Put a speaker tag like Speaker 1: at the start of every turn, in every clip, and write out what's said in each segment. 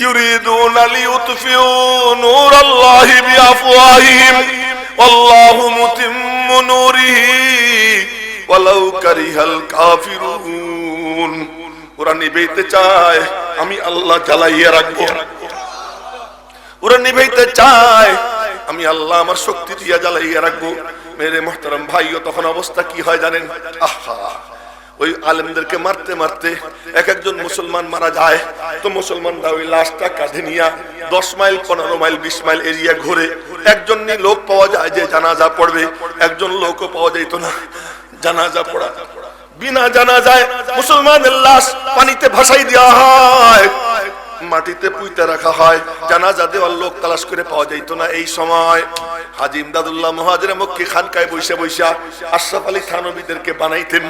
Speaker 1: ইউরিদুনা লিইউতফিউ নূরাল্লাহি বিআফওয়াহিহিম ওয়াল্লাহু মুতিম্মু নূরিহি ওয়ালাউ কারিহাল কাফিরুন। ওরা নিভাইতে চায়, আমি আল্লাহ জ্বালাইয়া রাখবো। ওরা নিভাইতে চায়, আমি আল্লাহ আমার শক্তি দিয়া জ্বালাইয়া রাখবো। মেরে মুহতারাম ভাইও, তখন অবস্থা কি হয় জানেন? আহা, ওই আলেমদেরকে মারতে মারতে এক একজন মুসলমান মারা যায়। তো মুসলমানরা ওই লাশটা কাঁধে নিয়ে 10 মাইল 15 মাইল 20 মাইল এরিয়া ঘুরে একজন লোক পাওয়া যায় যে জানাজা পড়বে, একজন লোকও পাওয়া যাইতো না জানাজা পড়া। বিনা জানাজায় মুসলমানের লাশ পানিতে ভাসাই দেওয়া হয়, মাটিতে পুঁতে রাখা হয়, জানাজা দেওয়ার লোক তালাশ করে পাওয়া যাইতো না। এই সময় হাজী ইমদাদুল্লাহ মুহাজিরে মক্কি খানকায় বৈশা বৈশা আশরাফ আলী থানবীদেরকে বানাইতেন।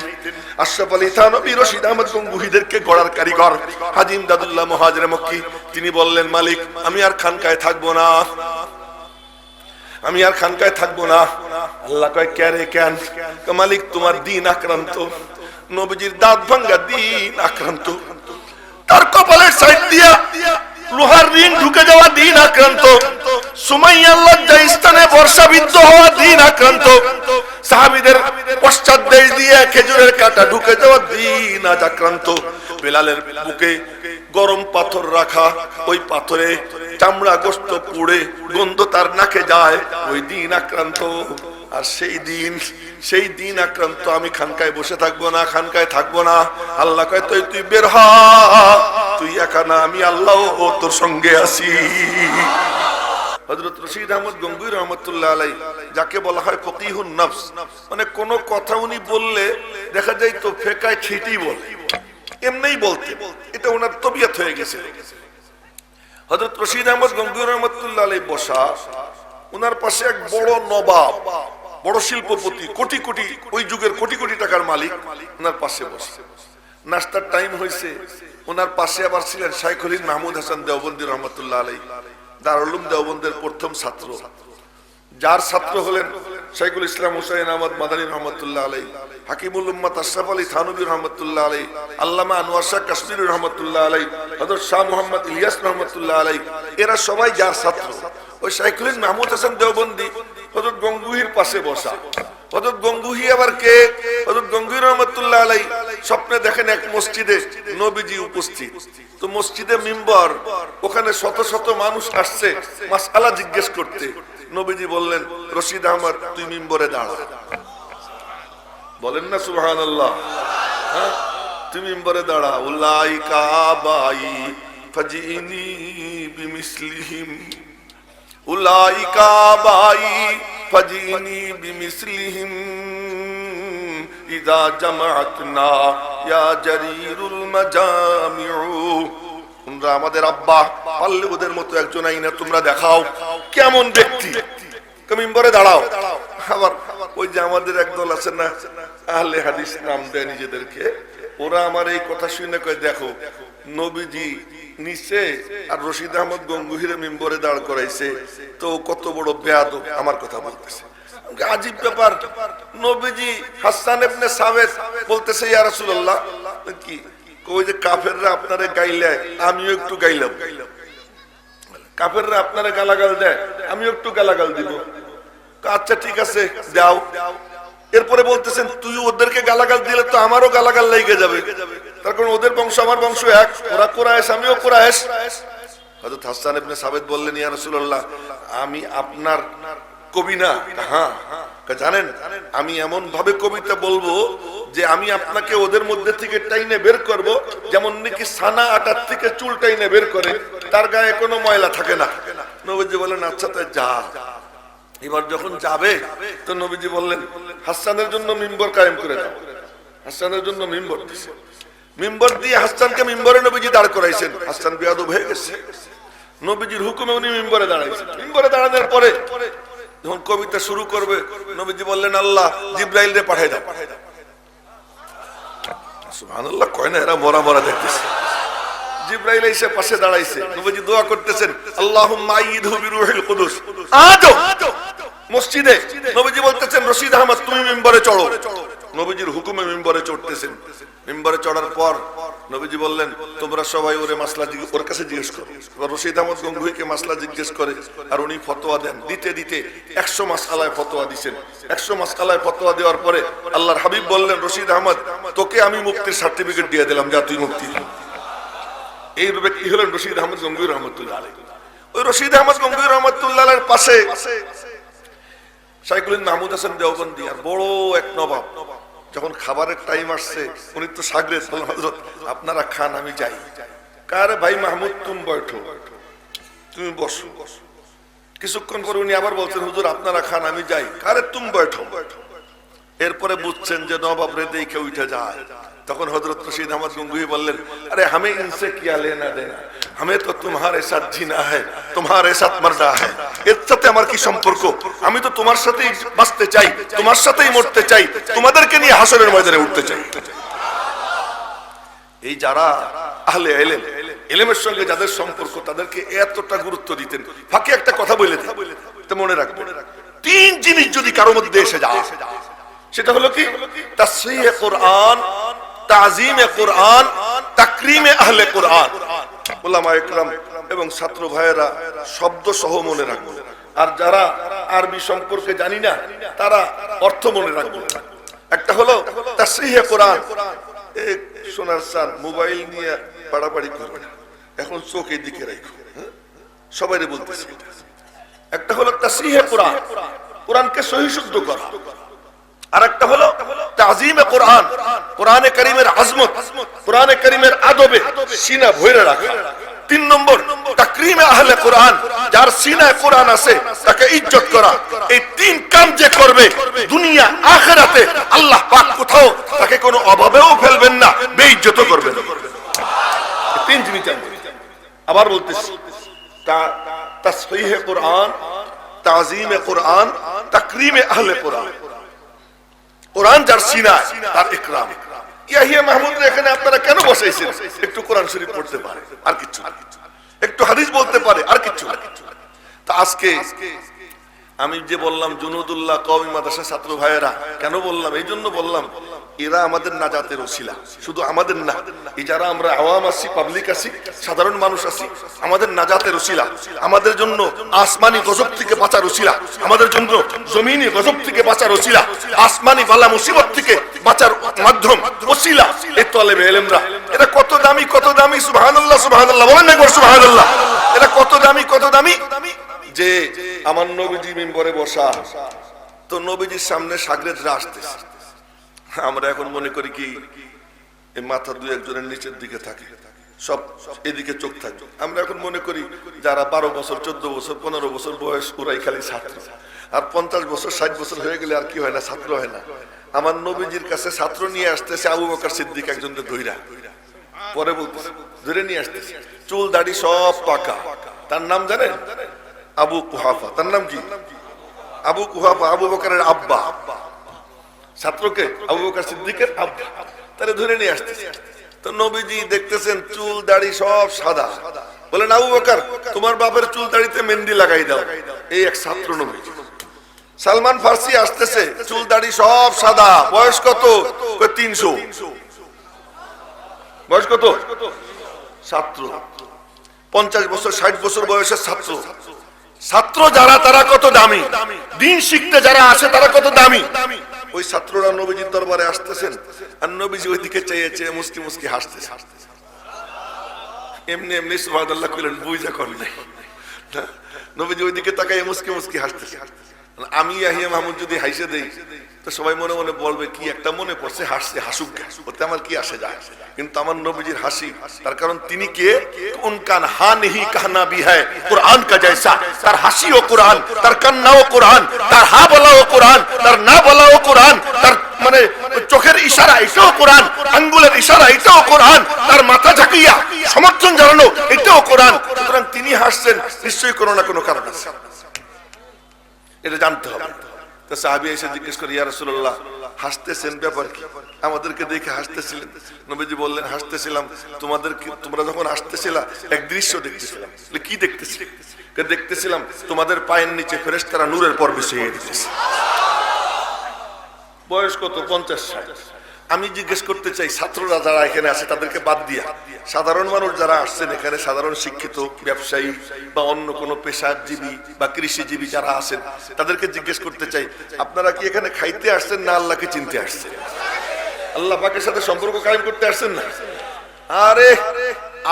Speaker 1: আশরাফ আলী থানবী রশিদ আহমদ গঙ্গুহিদেরকে গড়ার কারিগর হাজী ইমদাদুল্লাহ মুহাজিরে মক্কি। তিনি বললেন, মালিক আমি আর খানকায় থাকবো না, আমি আর খানকায় থাকবো না। আল্লাহ কয়, কে রে কেন? মালিক তোমার দিন আক্রান্ত, নবীজির দাঁত ভাঙ্গা দিন আক্রান্ত, তার কপালের সাইড দিয়া লোহার রিং ঢুকে যাওয়া দিন আক্রান্ত, সুমাইয়ার লজ্জাস্থানে বর্ষাবিদ্ধ হওয়া দিন আক্রান্ত, সাহাবীদের পশ্চাৎ দেশ দিয়ে খেজুরের কাঁটা ঢুকে যাওয়া দিন আজ আক্রান্ত। বেলালের বুকে গরম পাথর রাখা, ওই পাথরে চামড়া গোশত পুড়ে গন্ধ তার নাকে যায়, ওই দিন আক্রান্ত। আর সেই দিন আক্রান্ত আমি খানকায় বসে থাকবো না, খানকায় থাকবো না। আল্লাহ কয়, তুই বের হ, তুই একা না, আমি আল্লাহ তোর সঙ্গে আছি। হযরত রশিদ আহমদ গঙ্গুহি রহমাতুল্লাহ আলাইহি, যাকে বলা হয় ফকিহুন নফস, মানে কোন কথা উনি বললে দেখা যায় তো ফেকায় ছিটি বলে, এমনিই বলতে, এটা ওনার তবিয়ত হয়ে গেছে। হযরত রশিদ আহমদ গঙ্গুহি রহমাতুল্লাহ আলাইহি বসা, ওনার পাশে এক বড় নবাব, বড় শিল্পপতি, কোটি কোটি, ওই যুগের কোটি কোটি টাকার মালিক, ওনার পাশে বসে। নাস্তার টাইম হয়েছে, ওনার পাশে আবার ছিলেন শাইখুল হিন্দ মাহমুদ হাসান দেওবন্দি রহমাতুল্লাহ আলাইহি, দারুল উলুম দেওবন্দের প্রথম ছাত্র, যার ছাত্র হলেন শাইখুল ইসলাম হুসাইন আহমদ মাদানী রহমাতুল্লাহ আলাইহি, হাকিমুল উম্মাত আশরাফ আলী থানবী রহমাতুল্লাহ আলাইহি, আল্লামা আনোয়ার শাহ কাশ্মীরি রহমাতুল্লাহ আলাইহি, হযরত শাহ মুহাম্মদ ইলিয়াস রহমাতুল্লাহ আলাইহি, এরা সবাই যার ছাত্র। ওই শাইখুল হিন্দ মাহমুদ হাসান দেওবন্দি হযরত গঙ্গুহির পাশে বসা। হযরত গঙ্গুহি আবার কে? হযরত গঙ্গুহি রহমাতুল্লাহ আলাইহি স্বপ্নে দেখেন এক মসজিদে নবীজি উপস্থিত। তো মসজিদে মিম্বর, ওখানে শত শত মানুষ আসছে মাসআলা জিজ্ঞেস করতে। নবীজি বললেন, রশিদ আহমদ তুই মিম্বরে দাঁড়া। বলেন না সুবহানাল্লাহ, হ্যাঁ, তুই মিম্বরে দাঁড়া। উলাইকা আবাই ফাজিনি বিমিসলিহিম, উলাইকা আবাই ফাজিনি বিমিসলিহিম ইযা জামাআতনা ইয়া জারিরুল মাজামিউ। তোমরা আমাদের আব্বা, পারলে ওদের মতো একজন আইনা তোমরা দেখাও, কেমন ব্যক্তি, মিম্বরে দাঁড়াও। আবার ওই যে আমাদের একদল আছে না, আহলে হাদিস নাম দেয় নিজেদেরকে, ওরা আমার এই কথা শুনে কয়, দেখো নবীজি নিচে আর রশিদ আহমদ গঙ্গুহিরে মিম্বরে দাঁড় করাইছে, তো কত বড় বেয়াদব আমার কথা বলতেছে। আজীব ব্যাপার, নবীজি হাসান ইবনে সাবিত বলতেছে, ইয়া রাসূলুল্লাহ, কি ওই যে কাফেররা আপনারে গাইলে আমিও একটু গাইলাম, কাফেররা আপনারে গালাগাল দেয় আমিও একটু গালাগাল দিব। আচ্ছা ঠিক আছে দাও। এরপরে বলতেছেন, তুই ওদেরকে গালাগাল দিলে তো আমারও গালাগাল লেগে যাবে, তার কারণ ওদের বংশ আমার বংশ এক, ওরা কুরাইশ আমিও কুরাইশ। হযরত হাসান ইবনে সাবিত বললেন, ইয়া রাসূলুল্লাহ, আমি আপনার কবি না। হ্যাঁ, জানেন আমি এমন ভাবে কবিতা বলবো যে আমি আপনাকে ওদের মধ্যে থেকে টাইনে বের করব, যেমন নাকি সানা আটার থেকে চুল টাইনে বের করে, তার গায়ে কোনো ময়লা থাকে না। নবীজি বললেন, আচ্ছা তাই যা। এবার যখন যাবে তো নবীজি বললেন, হাসানের জন্য মিম্বর কায়েম করে দাও। হাসানের জন্য মিম্বর দিয়েছে, মিম্বর দিয়ে হাসানকে মিম্বরে নবীজি দাঁড় করাইছেন। হাসান বেয়াদব হয়ে গেছে, নবীজির হুকুমে উনি মিম্বরে দাঁড়াইছেন। মিম্বরে দাঁড়ানোর পরে যখন কবিতা শুরু করবে, নবীজি বললেন, আল্লাহ জিবরাইল রে পাঠাই দাও। সুবহানাল্লাহ, কয় না এরা মরা মরা দেখতেছে। জিবরাইল এসে পাশে দাঁড়াইছে, নবীজি দোয়া করতেছেন, আল্লাহুম্মা আইয়িদহু বিরূহিল কুদুস। আজো মসজিদে নবীজি বলতেছেন, রশিদ আহমদ তুমি মিম্বরে চড়ো। নবীজির হুকুমে মিম্বরে চড়তেছেন। মিম্বরে চড়ার পর নবীজি বললেন, তোমরা সবাই ওর কাছে জিজ্ঞেস করো। রশিদ আহমদ গঙ্গুহিকে মাসলা জিজ্ঞেস করে, আর উনি ফতোয়া দেন। দিতে দিতে 100 মাসআলায় ফতোয়া দিচ্ছেন। 100 মাসআলায় ফতোয়া দেওয়ার পরে আল্লাহর হাবিব বললেন, রশিদ আহমদ, তোকে আমি মুফতির সার্টিফিকেট দিয়ে দিলাম, যা তুই মুফতি। এই ব্যক্তি হলেন রশিদ আহমদ গঙ্গুহি রহমতুল্লাহ আলাইহি। ওই রশিদ আহমদ গঙ্গুহি রহমতুল্লাহ আলাইহির পাশে শাইখুল মাহমুদ হাসান দেওবন্দি আর বড় এক নবাব। যখন খাবারের টাইম আসছে, উনি তো সাগরেদ, হযরত আপনারা খান, আমি যাই। কারে ভাই মাহমুদ, তুমি বসো, তুমি বসো। কিছুক্ষণ পরে উনি আবার বলছেন, হুজুর আপনারা খান, আমি যাই। কারে তুমি বসো। এরপরে বুঝছেন যে নবাব রে দেখে উঠে যায়। তখন হযরত রশিদ আহমদ গঙ্গুহি বললেন, আরে हमें इनसे क्या लेना देना, हमें तो तुम्हारे साथ जीना है, तुम्हारे साथ मरना है। এর সাথে আমার কি সম্পর্ক? আমি তো তোমার সাথেই বাঁচতে চাই, তোমার সাথেই মরতে চাই, তোমাদেরকে নিয়ে হাসরের ময়দানে উঠতে চাই। এই যারা আহলে ইলম, ইলমের সঙ্গে যাদের সম্পর্ক, তাদেরকে এতটা গুরুত্ব দিতেন। ফাঁকে একটা কথা বলে দিই, তো মনে রাখবেন, 3 জিনিস যদি কারো মধ্যে এসে যায়, সেটা হলো কি? তাসহিহে কোরআন, তাজিমে কোরআন, তাকরিমে আহলে কোরআন। উলামা ইকরাম এবং ছাত্র ভাইয়েরা শব্দ সহ মনে রাখবেন, আর যারা আরবি সম্পর্কে জানি না তারা অর্থ মনে রাখবেন। একটা হলো তাসহিহে কোরআন। এক সোনার স্যার মোবাইল নিয়ে পাড়াপাড়ি করবে না, এখন চোখ এই দিকে রাখো, সবাইরে বলতেছি। একটা হলো তাসহিহে কোরআন, কোরআনকে সহি শুদ্ধ করা। আর একটা হলো তাজিমে কোরআন, কোরআনে কারীমের আজমত, কোরআনে কারীমের আদবে সিনা ভরে রাখা। 3 নম্বর তাকরিমে আহলে কোরআন, যার সিনায় কোরআন আছে তাকে ইজ্জত করা। এই 3 কাম যে করবে, দুনিয়া আখিরাতে আল্লাহ পাক কোথাও তাকে কোনো অভাবেও ফেলবেন না, বেইজ্জতও করবেন না। 3 জিনিস জানবেন। আবার বলতেছি, তাসহিহে কোরআন, তাজিমে কোরআন, তাকরিমে আহলে কোরআন। কোরআন যার সিনায়, তার ইকরাম। ইয়াহিয়া মাহমুদ এখানে আপনারা কেন বসাইছেন? একটু কোরআন শরীফ পড়তে পারে, আর কিছু, একটু হাদিস বলতে পারে, আর কিছু। তা আজকে আমি যে বললাম জুনুদুল্লাহ কওমি মাদ্রাসা ছাত্র ভাইয়েরা, কেন বললাম? এই জন্য বললাম, এরা আমাদের নাজাতের ওসিলা। শুধু আমাদের না, এই যারা আমরা আওয়াম আছি, পাবলিক আছি, সাধারণ মানুষ আছি, আমাদের নাজাতের ওসিলা। আমাদের জন্য আসমানি গজব থেকে বাঁচার ওসিলা, আমাদের জন্য জমিনি গজব থেকে বাঁচার ওসিলা, আসমানি বালা মুসিবত থেকে বাঁচার মাধ্যম ওসিলা এই তালেবে ইলমরা। এটা কত দামি, কত দামি! সুবহানাল্লাহ, সুবহানাল্লাহ বলেন না একবার সুবহানাল্লাহ। এটা কত দামি, কত দামি যে আমার নবীজি মিম্বরে বসা, তো নবীজির সামনে সাগরেদরা আসতেছে। আমরা এখন মনে করি কি, এই মাথা 2-1 নিচের দিকে থাকে, সব এদিকে চোখ থাকে। আমরা এখন মনে করি যারা 12 বছর, 14 বছর, 15 বছর বয়স, ওরাই খালি ছাত্র। আর 50 বছর, 60 বছর হয়ে গেলে আর কি হয় না, ছাত্র হয় না। আমার নবীজির কাছে ছাত্র নিয়ে আসতেছে আবু বকর সিদ্দিক, একজনকে ধইরা, পরে বলতেছে ধরে নিয়ে আসতেছে, চুল দাড়ি সব পাকা। তার নাম জানেন? আবু কুহাফা। তার নাম কি? আবু কুহাফা, আবু বকরের আব্বা। ছাত্রকে আবু বকর সিদ্দিকের আব্বা, তারে ধরে নিয়ে আসতেছে। তো নবীজি দেখতেছেন চুল দাড়ি সব সাদা। বলেন, আবু বকর, তোমার বাপের চুল দাড়িতে মেহেন্দি লাগাই দাও। এই এক ছাত্র নবীজি। সালমান ফার্সি আসতেছে, চুল দাড়ি সব সাদা। বয়স কত? 300। বয়স কত? ছাত্র। 50 বছর, 60 বছর বয়সের ছাত্র। ছাত্র যারা, তারা কত দামি! দিন শিখতে যারা আসে, তারা কত দামি! ওই ছাত্ররা নবীজির দরবারে আসতেছেন, আর নবীজি ওইদিকে চেয়ে চেয়ে মুস্কি মুস্কি হাসতেছে। এমনি এমনি সুবহানাল্লাহ কইলেন, বুঝা কর নাই। নবীজি ওইদিকে তাকায় মুস্কি মুস্কি হাসতেছে। আমি ইয়াহিয়া মাহমুদ যদি হাসে দেই, তো সবাই মনে মনে বলবে কি একটা মনে পড়ছে, হাসছে, হাসুক, ওতে আমার কি আসে যায়। কিন্তু আমার নবীজির হাসি, তার কারণ তিনি কে? উনকা হা নেহি কাহনা ভি হ্যায় কুরআন কা জৈসা। তার হাসিও কোরআন, তার কান্নাও কোরআন, তার হা বলাও কোরআন, তার না বলাও কোরআন, তার মানে চোখের ইশারা এটাও কোরআন, আঙ্গুলের ইশারা এটাও কোরআন, তার মাথা ঝাঁকিয়া সমর্থন জানানো এটাও কোরআন। সুতরাং তিনি হাসছেন, নিশ্চয়ই কোনো না কোনো কারণ আছে, এটা জানতে হবে। তো সাহাবী এসে জিজ্ঞেস করে, ইয়া রাসূলুল্লাহ, হাসতেছেন ব্যাপার কি? আমাদেরকে দেখে হাসতেছিলেন। নবীজি বললেন, হাসতেছিলাম তোমরা যখন আসতেছিলা এক দৃশ্য দেখতেছিলাম। কি দেখতেছিলে? দেখতেছিলাম তোমাদের পায়ের নিচে ফেরেশতারা নূরের পর্বত ছেয়ে দিতেছে। বয়স কত? 50-60। আমি জিজ্ঞেস করতে চাই, ছাত্ররা যারা এখানে আছে তাদেরকে বাদ দিয়া সাধারণ মানুষ যারা আসছেন এখানে, সাধারণ শিক্ষিত ব্যবসায়ী বা অন্য কোনো পেশাজীবী বা কৃষিজীবী যারা আছেন, তাদেরকে জিজ্ঞেস করতে চাই, আপনারা কি এখানে খাইতে আসছেন না আল্লাহকে চিনতে আসছেন? আল্লাহ পাকের সাথে সম্পর্ক কায়েম করতে আসছেন না? আরে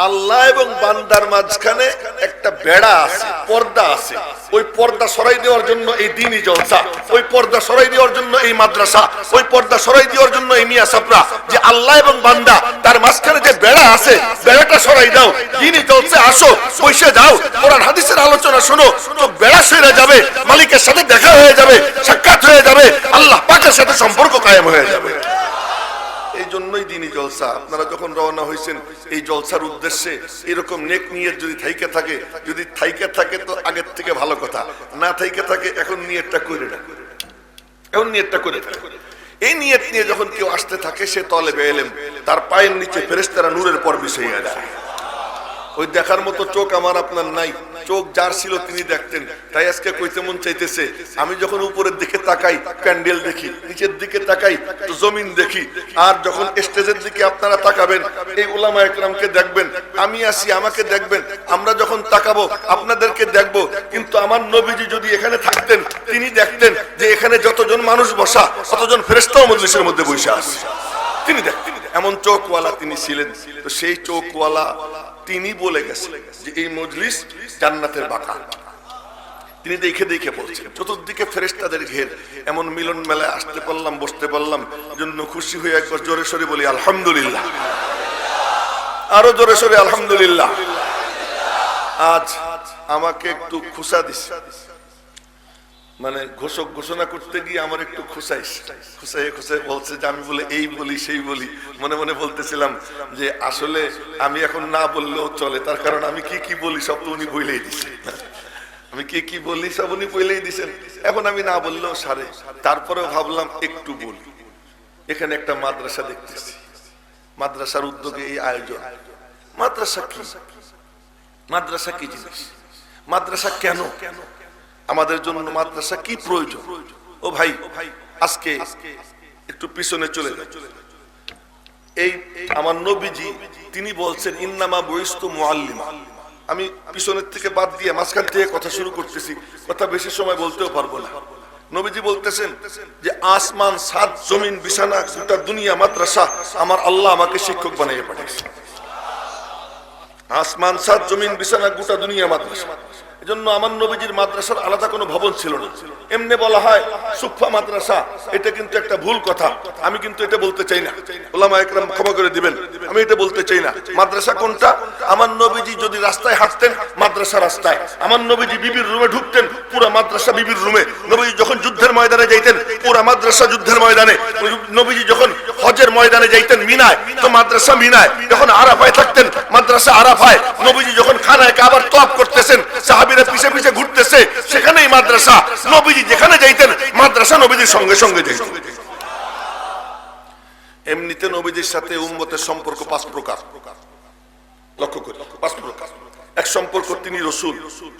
Speaker 1: আল্লাহ এবং বান্দার মাঝখানে একটা বেড়া আছে, পর্দা আছে। ওই পর্দা সরাই দেওয়ার জন্য এই দ্বীনি জলসা, ওই পর্দা সরাই দেওয়ার জন্য এই মাদ্রাসা, ওই পর্দা সরাই দেওয়ার জন্য এই মিয়া সাপরা। যে আল্লাহ এবং বান্দা তার মাঝখানে যে বেড়া আছে, বেড়াটা সরাই দাও। দ্বীনি জলসা আসো, বসে যাও, কোরআন হাদিসের আলোচনা শোনো, তো বেড়া সরে যাবে, মালিকের সাথে দেখা হয়ে যাবে, সাক্ষাৎ হয়ে যাবে, আল্লাহ পাকের সাথে সম্পর্ক কায়েম হয়ে যাবে। এই জন্যই দ্বীনি জলসা। আপনারা যখন রওনা হয়েছেন এই জলসার উদ্দেশ্যে, এরকম নেক নিয়ত যদি থাইকে থাকে, যদি থাইকে থাকে তো আগের থেকে ভালো কথা, না থাইকে থাকে এখন নিয়তটা করে না, এখন নিয়তটা করে। এই নিয়ত নিয়ে যখন কেউ আসতে থাকে সে তলেবে ইলম, তার পায়ের নিচে ফেরেশতারা নূরের পর্বত হয়ে যায়। ওই দেখার মতো চোখ আমার আপনার নাই, চোখ যার ছিল তিনি দেখতেন। তাই আজকে কইতে মন চাইতেছে, আমি যখন উপরের দিকে তাকাই প্যান্ডেল দেখি, নিচের দিকে তাকাই তো জমিন দেখি, আর যখন স্টেজের দিকে আপনারা তাকাবেন এই উলামা একরামকে দেখবেন, আমি আসি আমাকে দেখবেন, আমরা যখন তাকাবো আপনাদেরকে দেখবো। কিন্তু আমার নবীজি যদি এখানে থাকতেন তিনি দেখতেন যে এখানে যতজন মানুষ বসা ততজন ফেরেশতাও মজলিসের মধ্যে বসে আছে, তিনি দেখতেন। এমন চোখওয়ালা তিনি ছিলেন। তো সেই চোখওয়ালা তিনি বলে গেছেন যে এই মজলিস জান্নাতের বাগান। তিনি দেখে দেখে বলছেন, চতুর্দিকে ফেরেশতাদের ঘের, এমন মিলন মেলায় আসতে পারলাম, বসতে পারলাম, জন্য খুশি হয়ে একবার জোরে সোরে বলি আলহামদুলিল্লাহ, আরো জোরে সোরে আলহামদুলিল্লাহ। আজ আমাকে একটু খুশা দিচ্ছে, মানে ঘোষণা করতে গিয়ে আমার একটু খুশাই বলছে যে আমি বলে এই বলি সেই বলি। মনে মনে বলতেছিলাম যে আসলে আমি এখন না বললেও চলে, তার কারণ আমি কি কি বলি সব তো উনি বলেই দিচ্ছেন, আমি কি কি বলি সব উনি বলেই দিচ্ছেন, এখন আমি না বললেও সারে। তারপরেও ভাবলাম একটু বলি। এখানে একটা মাদ্রাসা দেখতেছি, মাদ্রাসার উদ্যোগে এই আয়োজন। মাদ্রাসা কি? মাদ্রাসা কি জিনিস? মাদ্রাসা কেন? আমাদের জন্য মাদ্রাসা কি প্রয়োজন? ও ভাই, আজকে একটু পিছনে চলে যাই। এই আমার নবীজি তিনি বলছেন ইন্নামা বুইস্তু মুআল্লিমা। আমি পিছনের থেকে বাদ দিয়ে মাঝখান থেকে কথা শুরু করতেছি, কথা বেশি সময় বলতেও পারবো না। নবীজি বলতেছেন যে আসমান, সাত, জমিন, বিছানা, গোটা দুনিয়া মাদ্রাসা, আমার আল্লাহ আমাকে শিক্ষক বানিয়ে পাঠিয়েছে। আসমান, সাত, জমিন, বিছানা, গোটা দুনিয়া মাদ্রাসা। এজন্য আমার নবীজির মাদ্রাসার আলাদা কোনো ভবন ছিল না। এমনি বলা হয় সুফা মাদ্রাসা, এটা কিন্তু একটা ভুল কথা। আমি কিন্তু এটা বলতে চাই না, উলামা একরাম ক্ষমা করে দিবেন, আমি এটা বলতে চাই না। মাদ্রাসা কোনটা? আমার নবীজি যদি রাস্তায় হাঁটতেন মাদ্রাসা রাস্তায়, আমার নবীজি বিবির রুমে ঢুকতেন পুরা মাদ্রাসা বিবির রুমে, নবীজি যখন যুদ্ধের ময়দানে যাইতেন পুরা মাদ্রাসা যুদ্ধের ময়দানে, নবীজি যখন হজের ময়দানে যাইতেন মিনায় তো মাদ্রাসা মিনায়, যখন আরাফায় থাকতেন মাদ্রাসা আরাফায়, নবীজি যখন খানায় কাবার তওয়াফ করতেছেন সাহাবীরা পিছে পিছে ঘুরতেছে সেখানেই মাদ্রাসা। নবীজি যেখানে যাইতেন মাদ্রাসা নবীজির সঙ্গে সঙ্গে যাইতেন। এমনিতে নবীজির সাথে উম্মতের সম্পর্ক 5 প্রকার, লক্ষ্য করি 5 প্রকার। এক সম্পর্ক তিনি রাসূল,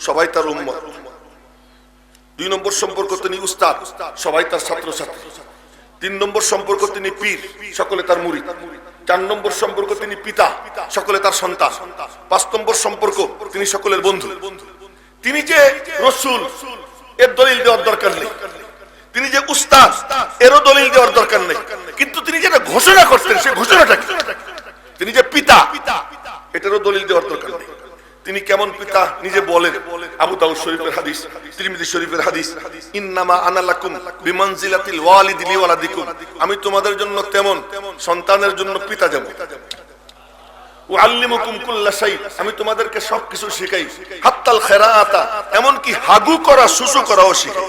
Speaker 1: সবাই তার উম্মত। 2 নম্বর সম্পর্ক তিনি উস্তাদ, সবাই তার ছাত্র ছাত্রী। 3 নম্বর সম্পর্ক তিনি পীর, সকলে তার মুরিদ। 4 নম্বর সম্পর্ক তিনি পিতা, সকলে তার সন্তান। 5 নম্বর সম্পর্ক তিনি সকলের বন্ধু। তিনি যে রাসূল এর দলিল দেওয়ার দরকার নেই, তিনি যে উস্তাদ এরও দলিল দেওয়ার দরকার নেই, কিন্তু তিনি যেটা ঘোষণা করতেন সেই ঘোষণাটা কি? তিনি যে পিতা এটারও দলিল দেওয়ার দরকার নেই। তিনি কেমন পিতা নিজে বলেন, আবু দাউদ শরীফের হাদিস, তিরমিজি শরীফের হাদিস, ইন্নামা আনা লাকুম বিমানজিলাতিল ওয়ালিদি লিওয়ালাদিকুম, আমি তোমাদের জন্য তেমন সন্তানের জন্য পিতা যেমন। উআল্লিমুকুম কুল্লা শাই, আমি তোমাদেরকে সবকিছু শেখাই, হাত্তাল খিরাআতা, এমন কি হাগু করা সুসু করাও শেখাই।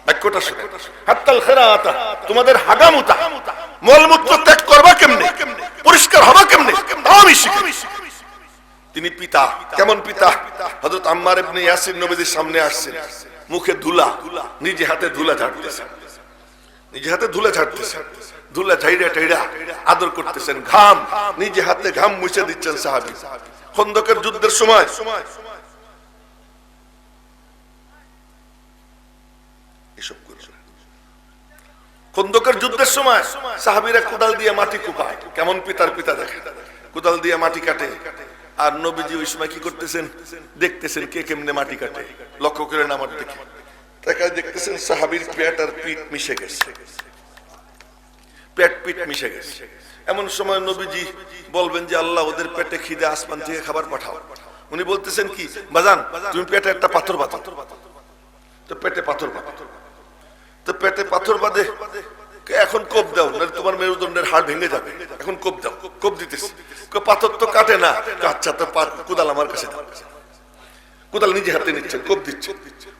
Speaker 1: বাক্যটা শুনুন, হাত্তাল খিরাআতা, তোমাদের হাগামুতা মলমূত্র ত্যাগ করবা কেমনে, পরিষ্কার হবা কেমনে তাও আমি শিখাই। তিনি পিতা। কেমন পিতা? হযরত আম্মার ইবনে ইয়াসির নবীজির সামনে আসছেন, মুখে ধুলা, নিজে হাতে ধুলা ঝাড়তেছেন, নিজে হাতে ধুলা ঝাড়তেছেন, ধুলা ঝাইড়া টাইড়া আদর করতেছেন, ঘাম নিজে হাতে ঘাম মুছে দিচ্ছেন সাহাবী। খন্দকের যুদ্ধের সময় এসব করছেন। খন্দকের যুদ্ধের সময় সাহাবীরা কোদাল দিয়ে মাটি কুপায়, কেমন পিতার পিতা দেখে, কোদাল দিয়ে মাটি কাটে। আর নবীজি ওই সময় কি করতেছেন, দেখতেছেন কে কেমনে মাটি কাটে, লক্ষ্য করে নামার দেখে তাকায় দেখতেছেন সাহাবীর পেট আর পিঠ মিশে গেছে, পেট পিঠ মিশে গেছে। এমন সময় নবীজি বলবেন যে আল্লাহ ওদের পেটে খিদে, আসমান থেকে খাবার পাঠাও। উনি বলতেছেন কি, বাজান তুমি পেটে একটা পাথর বাঁধো। তো পেটে পাথর বাঁধো, তো পেটে পাথর বাঁধে, এখন কোপ দাও না তোমার মেরুদণ্ডের হাড় ভেঙে যাবে, এখন কোপ দাও। কোপ দিতেছে, পাথর তো কাটে না। আচ্ছা তো কোদাল আমার কাছে দাও। কোদাল নিজে হাতে নিচ্ছেন, কোপ দিচ্ছে।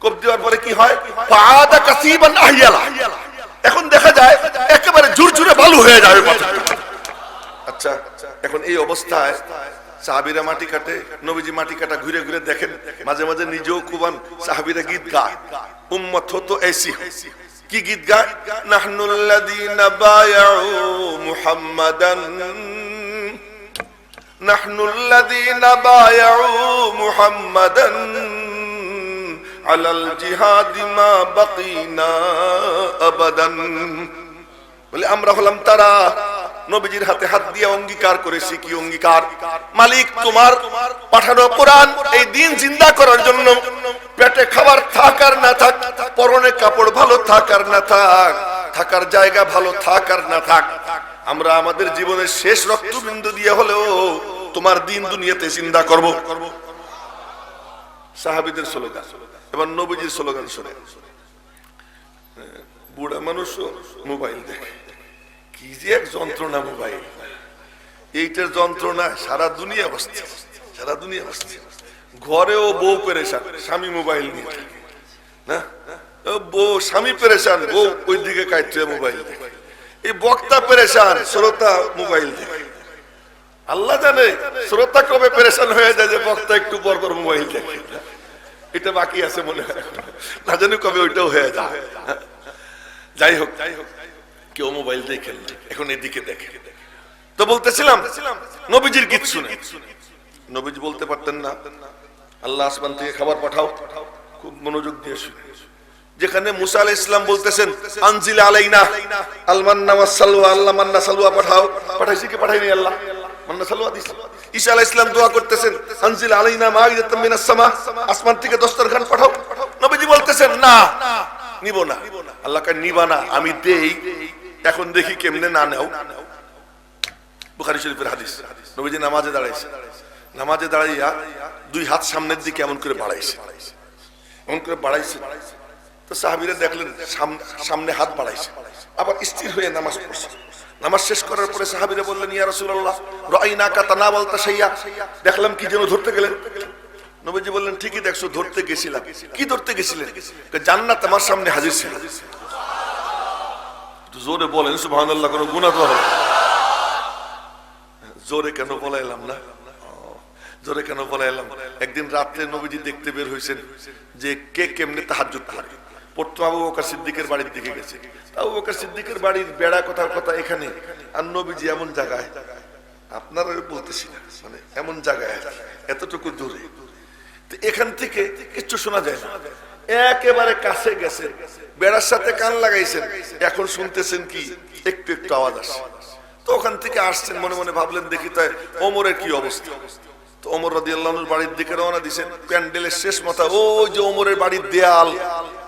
Speaker 1: কোপ দেওয়ার পরে কি হয়, পাদা কাসিবান আহিয়ালা, এখন দেখা যায় একেবারে ঝুরঝুরে বালু হয়ে যাবে পাথরটা। আচ্ছা, এখন এই অবস্থায় সাহাবীরা মাটি কাটে, নবীজি মাটি কাটা ঘুরে ঘুরে দেখেন, মাঝে মাঝে নিজেও কুবান, সাহাবীরা গীত গায়, উম্মত হতো এসি। কি গীত গায়, নাহনুল্লাযীনা বায়াউ মুহাম্মাদান, নাহনুল্লাযীনা বায়াউ মুহাম্মাদান আলাল জিহাদি মা বাকিনা আবাদান। বলে আমরা হলাম তারা নবীজির হাতে হাত দিয়ে অঙ্গীকার করেছি। কি অঙ্গীকার? মালিক তোমার পাঠানো কোরআন এই দিন জিন্দা করার জন্য, পেটে খাবার থাক আর না থাক, পরনে কাপড় ভালো থাক আর না থাক, থাকার জায়গা ভালো থাক আর না থাক, আমরা আমাদের জীবনের শেষ রক্তবিন্দু দিয়ে হলেও তোমার দিন দুনিয়াতে জিন্দা করব। সাহাবীদের স্লোগান। এবার নবীজির স্লোগান শুনে বুড়া মানুষও মোবাইল দেখে, কি যে এক যন্ত্রণা মোবাইল, এইটার যন্ত্রণা সারা দুনিয়া বসছে, সারা দুনিয়া বসছে। ঘরেও বউ পেরেশান, স্বামী মোবাইল নিয়ে থাকে না, বউ স্বামী পেরেশান, বউ ওই দিকে কাটছে মোবাইল দেখে। এই বক্তা পেরেশান, শ্রোতা মোবাইল দেখে। আল্লাহ জানে শ্রোতা কবে পেরেশান হয়ে যায় যে বক্তা একটু পর পর মোবাইল দেখে। এটা বাকি আছে মনে হয়, না জানি কবে ওইটাও হয়ে যায়। যাই হোক, কেউ মোবাইল দেখেন, এখন এদিকে দেখে। তো বলতেছিলাম নবীজির গীত শুনে, নবীজি বলতে পারতেন না আল্লাহ আসমান থেকে খাবার পাঠাও, খুব মনোযোগ দিয়ে শুনে। যেখানে মুসা আলাইহিস সালাম বলতেছেন আনজিল আলাইনা আল মান্না ওয়াস সালওয়া, আল্লাহ মান্না সালওয়া পাঠাও, পাঠাইছি কি পাঠাইনি আল্লাহ? মান্না সালওয়া দিছে। ঈসা আলাইহিস সালাম দোয়া করতেছেন আনজিল আলাইনা মাইদাতাম মিনাস সামা, আসমান থেকে দস্তরখান পাঠাও। নবীজি বলতেছেন না, নিব না। আল্লাহ কে নিবা না, আমি দেই, এখন দেখি কেমনে না নাও। বুখারী শরীফের হাদিস। নবীজি নামাজে দাঁড়াইছে, নামাজে দাঁড়াইয়া দুই হাত সামনের দিকে এমন করে বাড়াইছে, এমন করে বাড়াইছে। তো সাহাবীরা দেখলেন সামনে হাত বাড়াইছে, আবার স্থির হয়ে নামাজ পড়ছে। নামাজ শেষ করার পরে সাহাবীরা বললেন ইয়া রাসূলুল্লাহ রাআইনাকা তানাওয়ালতা শাইয়া, দেখলাম কি যেন ধরতে গেলেন। নবীজি বললেন ঠিকই দেখছো, ধরতে গেছিলাম। কি ধরতে গেছিলেন? জান্নাত আমার সামনে হাজির ছিল। জোরে বলেন সুবহানাল্লাহ, কোনো গুনাহ তো হবে? জোরে কেন বলাইলাম না, জোরে কেন বলাইলাম? একদিন রাত্রে নবীজি দেখতে বের হয়েছেন যে কে কেমনে তাহাজ্জুদ করে। প্রথম আবু বকর সিদ্দিকের বাড়ির দিকে গেছে। আবু বকর সিদ্দিকের বাড়ির বেড়া কথার কথা এখানে, আর নবীজি এমন জায়গায়, আপনারা বলতেছি না, মানে এমন জায়গায় এতটুকু দূরে, এখান থেকে কিচ্ছু শোনা যায় না, একেবারে কাছে গেছে, বেড়ার সাথে কান লাগাইছেন, এখন শুনতেছেন কি একটু একটু আওয়াজ আসে। তো ওখান থেকে আসছেন, মনে মনে ভাবলেন দেখি তাই ওমরের কি অবস্থা। তো ওমর রাদিয়াল্লাহু আনহুর বাড়ির দিকে রওনা দিয়েছেন। প্যান্ডেলের শেষ মাথা ওই যে ওমরের বাড়ির দেয়াল,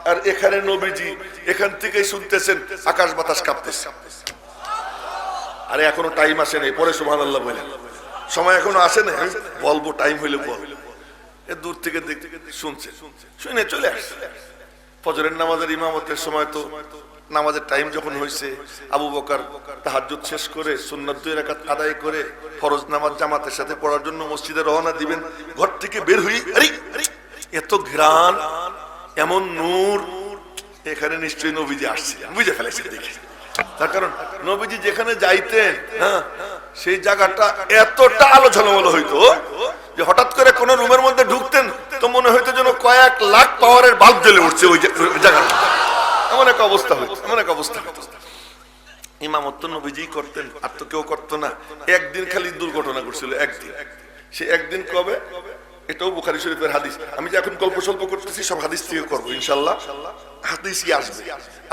Speaker 1: আর এখানে নবীজি, এখান থেকেই শুনতেছেন আকাশ বাতাস কাঁপতেছে। আরে এখনো টাইম আসে নাই, পরে সুবহানাল্লাহ বলেন, সময় এখনো আসে না, বলবো টাইম হইলে বল। দূর থেকে দেখতে শুনছে, শুনে চলে আসছে। ফজরের নামাজের ইমামতের সময় তো নামাজের টাইম যখন হয়েছে, আবু বকর তাহাজ্জুদ শেষ করে সুন্নাত 2 রাকাত আদায় করে ফরজ নামাজ জামাতের সাথে পড়ার জন্য মসজিদে রওনা দিবেন। ঘর থেকে বের হই, আরে এত ঘ্রাণ, এমন নূর, এখানে নিশ্চয়ই নবীজি আসছিলেন, বুঝে ফেলেছে দেখে। তার কারণ নবীজি যেখানে যাইতেন, হ্যাঁ, সেই জায়গাটা এতটা আলো ঝলমলো হইতো যে হঠাৎ করে কোন রুমের মধ্যে ঢুকতেন তো মনে হইতো যেন কয়েক লাখ পাওয়ারের বাল্ব জ্বলে উঠছে ওই জায়গাটা। এমন এক অবস্থা হইতো, এমন এক অবস্থা হইতো। ইমামত তো নবীজি করতেন, আর তো কেউ করতো না। একদিন খালি দুর্ঘটনা ঘটছিল, একদিন। সে একদিন কবে? এটাও বুখারী শরীফের হাদিস। আমি যে এখন গল্প সল্প করতেছি সব হাদিস থেকে করবো ইনশাআল্লাহ, হাদিসই আসবে।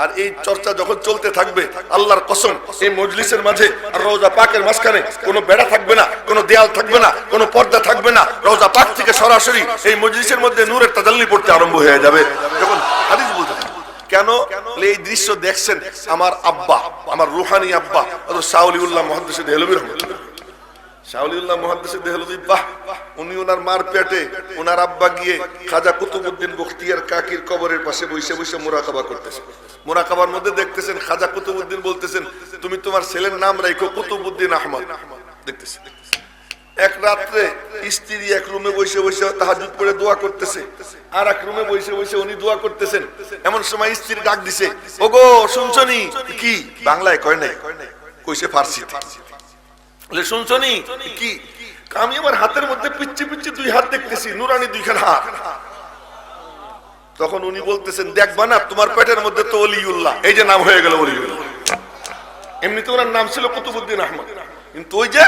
Speaker 1: আর এই চর্চা যখন চলতে থাকবে, আল্লাহর কসম এই মজলিসের মাঝে আর রওজা পাকের মাঝখানে কোনো বেড়া থাকবে না, কোনো দেয়াল থাকবে না, কোনো পর্দা থাকবে না। রওজা পাক থেকে সরাসরি এই মজলিসের মধ্যে নূরের তাজাল্লি পড়তে আরম্ভ হয়ে যাবে যখন হাদিস বলতে থাকবে। কেন এই দৃশ্য দেখছেন? আমার আব্বা, আমার রুহানি আব্বা হযরত শাহ ওলিউল্লাহ মুহাদ্দিস দেহলভী রাহমাতুল্লাহ, শাহ ওলিউল্লাহ মুহাদ্দিস দেহলভী, বাহ, উনি ওনার মার পেটে ওনার আব্বা গিয়ে খাজা কুতুবউদ্দিন বখতিয়ার কাকির কবরের পাশে বসে বসে মুরাকাবা করতেছেন। মুরাকাবার মধ্যে দেখতেছেন খাজা কুতুবউদ্দিন বলতেছেন, তুমি তোমার ছেলের নাম রাখো কুতুবউদ্দিন আহমদ। দেখতেছেন এক রাত্রে স্ত্রী এক রুমে বসে বসে তাহাজ্জুদ পড়ে দোয়া করতেছে, আর এক রুমে বসে বসে উনি দোয়া করতেছেন। এমন সময় স্ত্রী ডাক দিছে, ওগো শুনছনি? কি বাংলায় কয় নাই, কইছে ফার্সিতে। বলে শুনছনি কি? আমি আমার হাতের মধ্যে পিচ্ছি পিচ্ছি দুই হাত দেখতেছি, নুরানি দুইখান হাত। তখন উনি বলতেছেন, দেখবা না তোমার পেটের মধ্যে তো ওলিউল্লাহ, এই যে নাম হয়ে গেল ওলিউল্লাহ। এমনিতে ওনার নাম ছিল কুতুবউদ্দিন আহমদ, কিন্তু ওই যে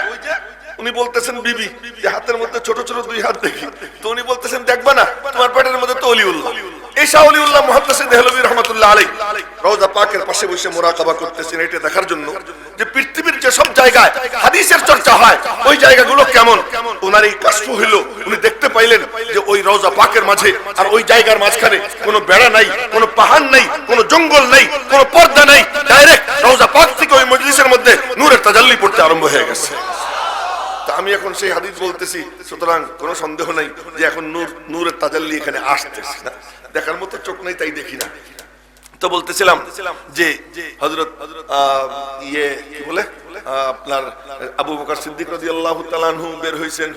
Speaker 1: উনি বলতেছেন বিবি যে হাতের মধ্যে ছোট ছোট দুই হাত দেখি, তো উনি বলতেছেন দেখবা না তোমার পেটের মধ্যে তো ওলিউল্লাহ। এই শাহ ওলিউল্লাহ মুহাদ্দিস দেহলভী রাহমাতুল্লাহ আলাইহি রওজা পাকের পাশে বসে মুরাকাবা করতেছেন এটা দেখার জন্য যে পৃথিবীর যে সব জায়গায় হাদিসের চর্চা হয় ওই জায়গাগুলো কেমন। ওনার এই কাশফ হলো, উনি দেখতে পাইলেন যে ওই রওজা পাকের মাঝে আর ওই জায়গার মাঝখানে কোনো বেড়া নাই, কোনো পাহাড় নাই, কোনো জঙ্গল নাই, কোনো পর্দা নাই, ডাইরেক্ট রওজা পাক থেকে ওই মজলিসের মধ্যে নূরের তাজাল্লি পড়তে আরম্ভ হয়ে গেছে। আমি এখন সেই হাদিস বলতেছি, সুতরাং কোনো সন্দেহ নাই যে এখন নূরের তাজাল্লি এখানে আসতেছে না। দেখার মতো চোখ নাই তাই দেখি না। তো বলতেছিলাম যে হযরত ইয়ে কি বলে আপনার আবু বকর সিদ্দিক রাদিয়াল্লাহু তাআলা আনহু বের হইছেন,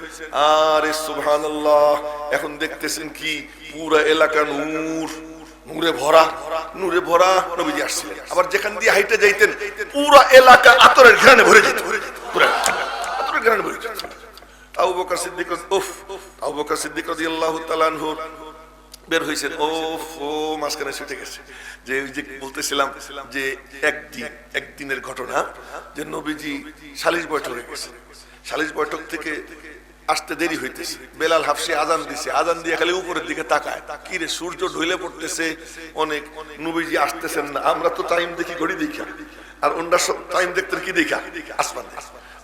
Speaker 1: আরে সুবহানাল্লাহ, এখন দেখতেছেন কি পুরো এলাকা নূরে ভরা, নূরে ভরা। নবীজি আসছিলেন, আবার যেখান দিয়ে হাইটে যাইতেন পুরো এলাকা আতরের ঘ্রাণে ভরে যেত, পুরো আতরের ঘ্রাণে ভরে যেত। আবু বকর সিদ্দিক আবু বকর সিদ্দিক রাদিয়াল্লাহু তাআলা আনহু বের হইছেন, মাঝখানে ছুটে গেছে। যে ওই যে বলতেছিলাম যে একদিনের ঘটনা যে নবীজি সালিশ বৈঠকে গেছে, সালিশ বৈঠক থেকে আসতে দেরি হইতেছে। বেলাল হাফসি আজান দিছে, আজান দিয়ে খালি উপরের দিকে তাকায়, কি রে সূর্য ঢলে পড়তেছে অনেক, নবীজি আসতেছেন না। আমরা তো টাইম দেখি, ঘড়ি দেখি, আর ওনারা সব টাইম দেখতে কি দেখা আসমান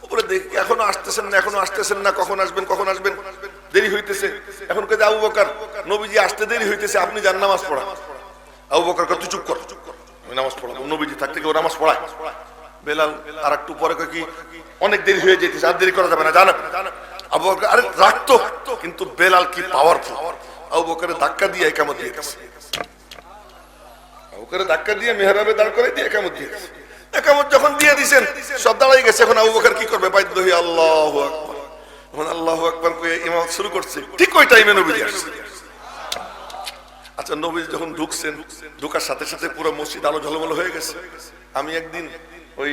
Speaker 1: উপরে দেখি, এখনো আসতেছেন না, এখনো আসতেছেন না, কখন আসবেন কখন আসবেন, দেরি হইতেছে। এখন কে আবু বকর, নবীজি আসতে দেরি হইতেছে, আপনি যান নামাজ পড়া। আবু বকর কয় তুই চুপ কর, আমি নামাজ পড়াবো। নবীজি থাকতে কেউ নামাজ পড়ায়? বেলাল আর একটু পরে কয় কি অনেক দেরি হয়ে যেতেছে, আর দেরি করা যাবে না, জানা। আবু বকর আরে রাখতো, কিন্তু বেলাল কি পাওয়ারফুল, আবু বকরের ধাক্কা দিয়ে ইকামত দিয়ে গেছে। আবু বকরের ধাক্কা দিয়ে মেহরাবে দাঁড় করে দিয়ে ইকামত দিয়ে গেছে। ইকামত যখন দিয়ে দিয়েছেন সব দাঁড়াই গেছে, এখন আবু বকর কি করবে? বাধ্য হয়ে আল্লাহু আকবার, এখন আল্লাহু আকবার কয়ে ইমামত শুরু করছে। ঠিক ওই টাইমে নবীজি আসছে। আচ্ছা, নবীজি যখন ঢুকছেন, ঢুকার সাথে সাথে পুরো মসজিদ আলো ঝলমল হয়ে গেছে। আমি একদিন ওই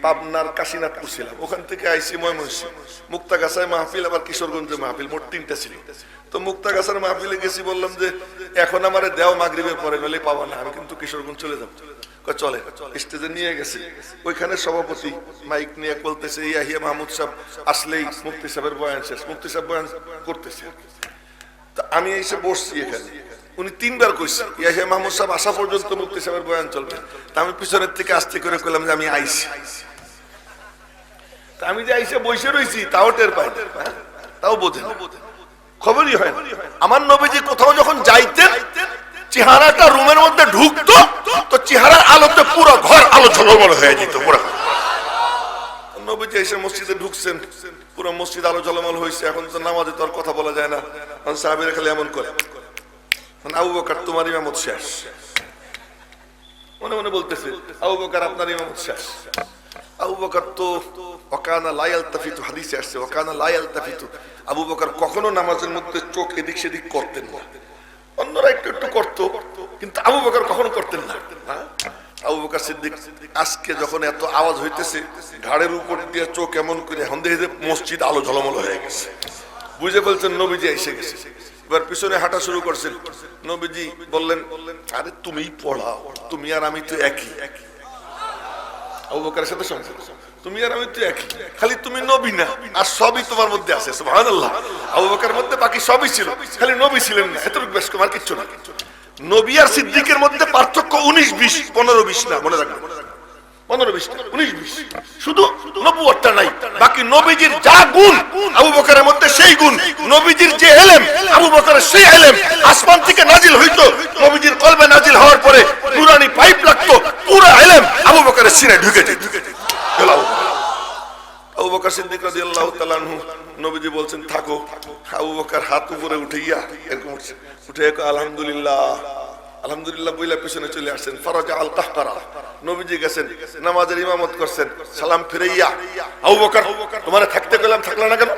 Speaker 1: পাবনার কাশীনাথপুর ছিলাম, ওখান থেকে আইসি ময়মনসিংহ, মুক্তাগাছায় মাহফিল, আবার কিশোরগঞ্জে মাহফিল, মোট 3টা ছিল। তো মুক্তাগাছার মাহফিলে গেছি, বললাম যে এখন আমারে দেও মাগরিবের পরে, নলে পাবা না, আমি কিন্তু কিশোরগঞ্জ চলে যাবো। চলে স্টেজে নিয়ে গেছে, ওইখানে সভাপতি মাইক নিয়ে বলতেছে ইয়াহিয়া মাহমুদ সাহেব আসলেই মুফতি সাহেবের বয়ান শেষ, মুফতি সাহেব বয়ান করতেছে। তা আমি এসে বসছি এখানে, উনি 3বার কইছে ইয়াহিয়া মাহমুদ সাহেব আসা পর্যন্ত মুফতি সাহেবের বয়ান চলবে। তা আমি পিছনের থেকে আস্তে করে কইলাম যে আমি আইছি। তা আমি যে আইসে বসে রইছি তাও টের পাই, তাও বোঝে, খবরই হয়। আমার নবীজি কোথাও যখন যাইতেন, চেহারাটা রুমের মধ্যে ঢুকতো তো চেহারার আলোতে পুরো ঘর আলো ঝলমল হয়ে যেত। পুরো নবীজি এসে মসজিদে ঢুকছেন, পুরো মসজিদ আলো ঝলমল হয়েছে। এখন তো নামাজে তো আর কথা বলা যায় না, সাহাবীরা খালি এমন করে, আবু বকর তোমার ইমামত শেষ। মনে মনে বলতেছে আবু বকর আপনার ইমামত শেষ। আবু বকর তো ওয়াকানা লা ইয়ালতাফিতু, হাদিসে আসছে ওয়াকানা লা ইয়ালতাফিতু, আবু বকর কখনো নামাজের মধ্যে চোখ এদিক সেদিক করতেন না। অন্যরা একটু একটু করতো, কিন্তু আবু বকর কখনো করতেন না। আবু বকর সিদ্দিক আজকে যখন এত আওয়াজ হইতেছে, ঘাড়ের উপর দিয়ে চোখ এমন করে, এখন দেখে মসজিদ আলো ঝলমল হয়ে গেছে, বুঝে বলছেন নবীজি এসে গেছে। এবার পিছনে হাঁটা শুরু করছেন। নবীজি বললেন আরে তুমিই পড়াও, তুমি আর আমি তো একই। আবু বকরের সাথে তুমি আর আমি তো একই, খালি তুমি নবী না, আর সবই তোমার মধ্যে আছে। সুবহানাল্লাহ। আবু বকরের মধ্যে বাকি সবই ছিল, খালি নবী ছিলেন না। এতটুকু বেশ, আর কিচ্ছু না। নবী আর সিদ্দিকের মধ্যে পার্থক্য 19-20, 15-20 না, মনে রাখবেন। 15-20 না, 19-20, শুধু নবুয়তটা নাই। বাকি নবীজির যা গুণ আবু বকরের মধ্যে সেই গুণ, নবীজির যে ইলম আবু বকরের সেই ইলম। আসমান থেকে নাজিল হইতো, নবীজির কলবে নাজিল হওয়ার পরে নূরানি পাইপ লাগতো, পুরো ইলম আবু বকরের সিনায় ঢুকে যেত। আবু বকর সিদ্দিক রাদিয়াল্লাহু তাআলা আনহু, নবীজি বলছেন থাকো। আবু বকর হাত উপরে উঠাইয়া এরকম উঠে আলহামদুলিল্লাহ আলহামদুলিল্লাহ বইলা পেছনে চলে আসছেন। ফারাজা আল কাহকারা, নবীজি গেছেন নামাজের ইমামত করছেন, সালাম ফিরাইয়া আবু বকর তোমারে থাকতে গেলাম, থাকলা না কেন?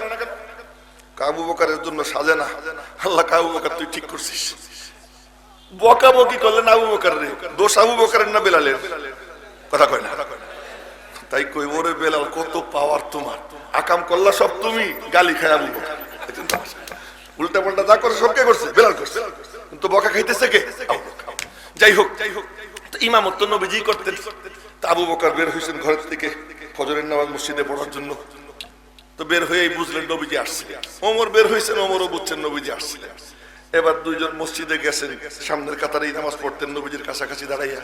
Speaker 1: আবু বকরের জন্য সাজে না। আল্লাহ আবু বকর তুই ঠিক করছিস। বকাবকি করলেন আবু বকরের, দোষ আবু বকরের না বেলালের? কথা কয় না। তাই কই ওরে বেলাল কত পাওয়ার তোমার, আকাম করলা সব তুমি, গালি খায় আবু বকর। উল্টা পাল্টা যা করে সব কে করছে? বেলাল করছে। কিন্তু বকা খাইতেছে কে? যাই হোক, ইমামত তো নবীজি করতেন। আবু বকর বের হয়েছেন ঘরের থেকে ফজরের নামাজ মসজিদে পড়ার জন্য। তো বের হয়েই বুঝলেন নবীজি আসছিলেন। ওমর বের হয়েছেন, ওমরও বুঝছেন নবীজি আসছিলেন। এবার দুইজন মসজিদে গেছেন, সামনের কাতারেই নামাজ পড়তেন নবীজির কাছাকাছি দাঁড়াইয়া।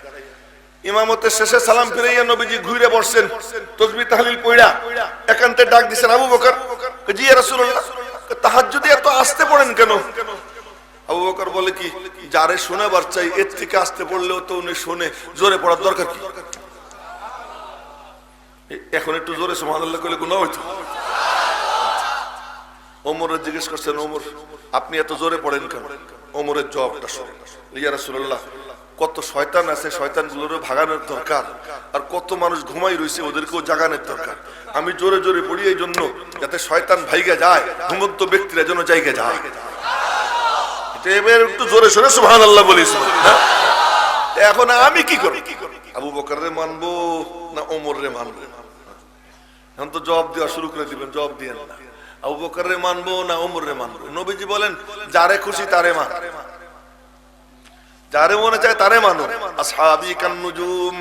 Speaker 1: ইমামতের শেষে সালাম ফিরাইয়া নবীজি ঘুরে বসছেন, তাসবিহ তাহলিল পড়া একান্তে ডাক দিছেন আবু বকর, জি ইয়া রাসূলুল্লাহ তাহাজ্জুদে এত আস্তে পড়েন কেন? আবু বকর বলে কি, যারে শোনাবার চাই এর থেকে আস্তে পড়লেও তো উনি শুনে, জোরে পড়ার দরকার কি? এখন একটু জোরে সুবহানাল্লাহ কইলে গুনাহ হইতো। ওমরের জিজ্ঞেস করছেন, ওমর আপনি এত জোরে পড়েন কেন? ওমরের জবাবটা শুনুন, ইয়া রাসূলুল্লাহ কত শয়তান আছে, শয়তানগুলোরও ভাগানোর দরকার, আর কত মানুষ ঘুমাই রয়েছে ওদেরকেও জাগানোর দরকার। আমি জোরে জোরে পড়ি এই জন্য যাতে শয়তান ভাইগা যায়, ঘুমন্ত ব্যক্তিরা যেন জায়গা যায়। এবার একটু জোরে সোরে সুবহানাল্লাহ বলিস। এখন আমি কি করি? আবু বকরের মানবো না ওমরের মানবো? এখন তো জবাব দেওয়া শুরু করে দিবেন, জবাব দিয়েন না। আবু বকরের মানবো না ওমরের মানবো? নবীজি বলেন যারে খুশি তারে মান, যারে মনে চায় তারে মানো। আসহাবি কান নুজুম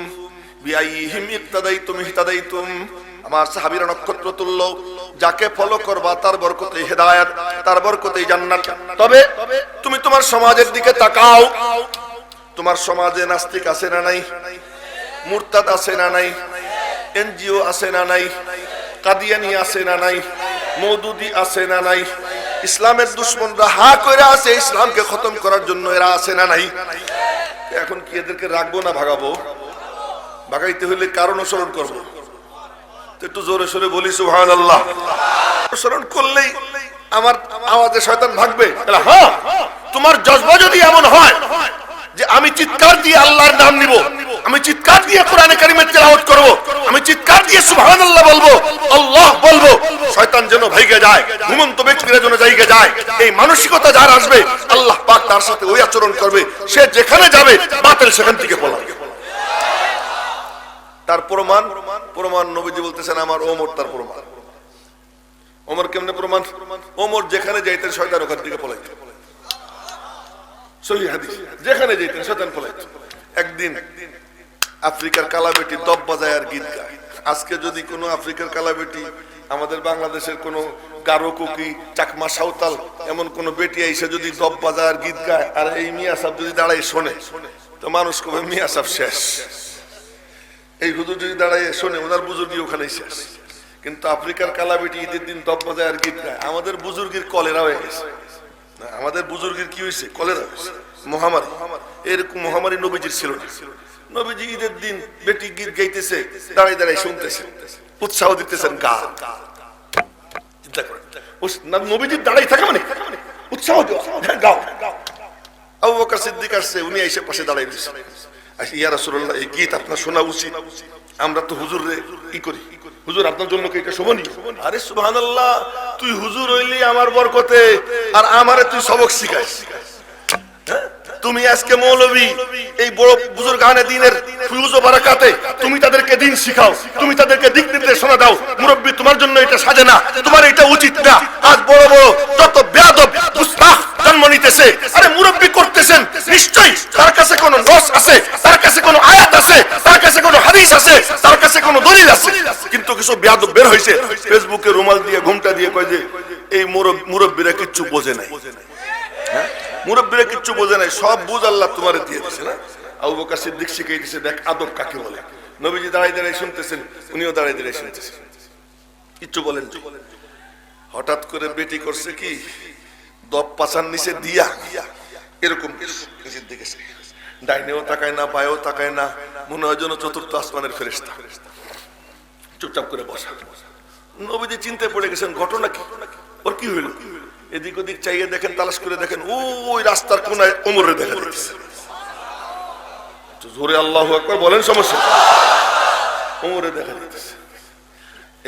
Speaker 1: বিআইহিম ইক্তাদাইতুম ইহতাদাইতুম, আমার সাহাবীরা নক্ষত্র তুল্য, যাকে ফলো করবা তার বরকতে হেদায়েত, তার বরকতে জান্নাত। তবে তুমি তোমার সমাজের দিকে তাকাও, তোমার সমাজে নাস্তিক আছে না নাই? মুরতাদ আছে না নাই? এনজিও আছে না নাই? কাদিয়ানি আছে না নাই? মওদুদি আছে না নাই? ইসলামের দুশমনরা হা করে আছে ইসলামকে খতম করার জন্য, এরা আছে না নাই? এখন কি এদেরকে রাখবো না ভাগাবো? ভাগাইতে হলে কারণ অনুসরণ করবো। একটু জোরে সোরে বলি সুবহানাল্লাহ। অনুসরণ করলেই আমার আওয়াজে শয়তান ভাগবে। হ্যাঁ, তোমার জজবা যদি এমন হয় যে আমি চিৎকার দিয়ে আল্লাহর নাম নিব, আমি চিৎকার দিয়ে কোরআনে কারিমের তেলাওয়াত করব, আমি চিৎকার দিয়ে সুবহানাল্লাহ বলবো, আল্লাহ বলবো, শয়তান যেন ভাইগে যায়, ঘুমন্ত ব্যক্তিরা যেন জায়গা যায়, এই মানসিকতা যার আসবে আল্লাহ পাক তার সাথে ওই আচরণ করবে। সে যেখানে যাবে বাতিল সেখান থেকে পলাবে। তার প্রমাণ নবীজি বলতেছেন আমার ওমর তার প্রমাণ। ওমর কেমনে প্রমাণ? ওমর যেখানে যাইতেন শয়তান ওখান থেকে পলাইত। সহিহ হাদিস, যেখানে যাইতেন শয়তান পলাইত। একদিন আফ্রিকার কালাবেটি দব বাজায় আর গীত গায়। আজকে যদি কোনো আফ্রিকার কালাবেটি আমাদের বাংলাদেশের কোনো গারো কুকি, চাকমা, সাঁওতাল এমন কোন বেটি আইসা যদি দব বাজায় আর গীত গায়, আর এই মিয়া সাহেব যদি দাঁড়ায় শোনে, তো মানুষ কবে মিয়া সাহেব শেষ। এই হুজুর যদি দাঁড়ায় শোনে, ওনার বুজুর্গি ওখানে শেষ। কিন্তু আফ্রিকার কালাবেটি ঈদের দিন দব বাজায় আর গীত গায়। আমাদের বুজুর্গির কলেরা হয়ে গেছে। আমাদের বুজুর্গের কি হয়েছে? কলেরা হয়েছে, মহামারী। এরকম মহামারী নবীজির ছিল না। নবীজি ঈদের দিন বেটি গীত গাইতেছে, দাঁড়ায় দাঁড়ায় শুনতেছে, উৎসাহ দিতেছেন, গা। চিন্তা করেন, নবীজি দাঁড়াই থাকে মানে উৎসাহ গাও। আবু বকর সিদ্দিক আসছে, উনি এসে পাশে দাঁড়াই দিচ্ছে। ইয়া রাসূলুল্লাহ এই গীত আপনার শোনা উচিত, আমরা তো হুজুর রে ই করি, হুজুর আপনার জন্য কি এটা শোভনীয়? আরে সুবহানাল্লাহ, তুই হুজুর হইলি আমার বরকতে, আর আমারে তুই সবক শিখাইস। তুমি আজকে মৌলবী, এই বড় বুজুর্গানে দ্বীনের ফিউজ ও বারাকাতে তুমি তাদেরকে দ্বীন শিখাও, তুমি তাদেরকে দিক নির্দেশনা দাও। মুরব্বি তোমার জন্য এটা সাজে না, তোমার এটা উচিত না। আজ বড় বড় যত বেয়াদব মুস্তাহ জন্ম নিতেছে, আরে মুরব্বি করতেছেন, নিশ্চয়ই তার কাছে কোনো নস আছে, তার কাছে কোনো আয়াত আছে, তার কাছে কোনো হাদিস আছে, তার কাছে কোনো দলিল আছে, কিন্তু কিছু বেয়াদব বের হইছে ফেসবুকে রুমাল দিয়ে ঘুমটা দিয়ে কয় যে এই মুরব্বীরা কিচ্ছু বোঝে নাই। হ্যাঁ, মুরব্বীরা কিচ্ছু বোঝে নাই, সব বুঝ আল্লাহ তোমারে দিয়ে দিছে না। আবু বকর সিদ্দিক শিখিয়ে দিছে দেখ আদব কাকে বলে। নবীজি দাঁড়ায় দাঁড়ায় শুনতেছেন, উনিও দাঁড়ায় দাঁড়ায় শুনতেছেন, কিচ্ছু বলেন। হঠাৎ করে বেটি করছে কি, দপ পাছার নিচে দিয়া এরকম নিচের দিকে ডাইনেও তাকায় না, বায়েও তাকায় না, মনে হয় যেন চতুর্থ আসমানের ফেরেশতা। চুপচাপ করে বসা। নবীজি চিন্তায় পড়ে গেছেন, ঘটনা কি, ওর কি হইল? এদিক ওদিক চাইয়ে দেখেন, তালাশ করে দেখেন, ওই রাস্তার কোনায় ওমরে দেখা যাচ্ছে। জোরে আল্লাহু আকবার বলেন, সমস্যা? ওমরে দেখা যাচ্ছে।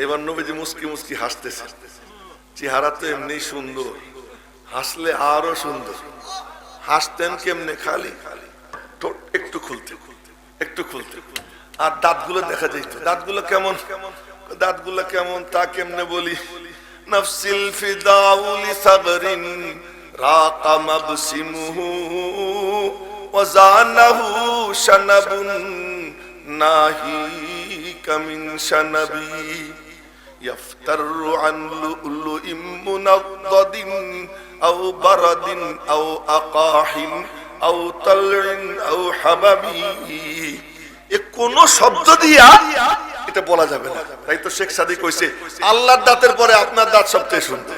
Speaker 1: এবার নবীজি মুস্কি মুস্কি হাসতেছে, চেহারা তো এমনি সুন্দর, হাসলে আরো সুন্দর। হাসতেন কেমনে, খালি ঠোঁট একটু খুলতে একটু খুলতে, আর দাঁতগুলো দেখা যাইত। দাঁতগুলো কেমন, দাঁতগুলো কেমন তা কেমনে বলি। নফসিল ফিদাউ লিসাগরিন রাকা মাবসিমুহু ওয়াজানাহু শানাবুন নাহি কামিন শানাবি ইয়াফতারু আন লুলুইম মুনাদ্দাদিন আও বারাদিন আও আকাহিন আও তালইন আও হাবাবি। এ কোন শব্দ দিয়া এটা বলা যাবে না। তাই তো শেখ সাদি কইছে আল্লাহর দাঁতের পরে আপনার দাঁত সবচেয়ে সুন্দর।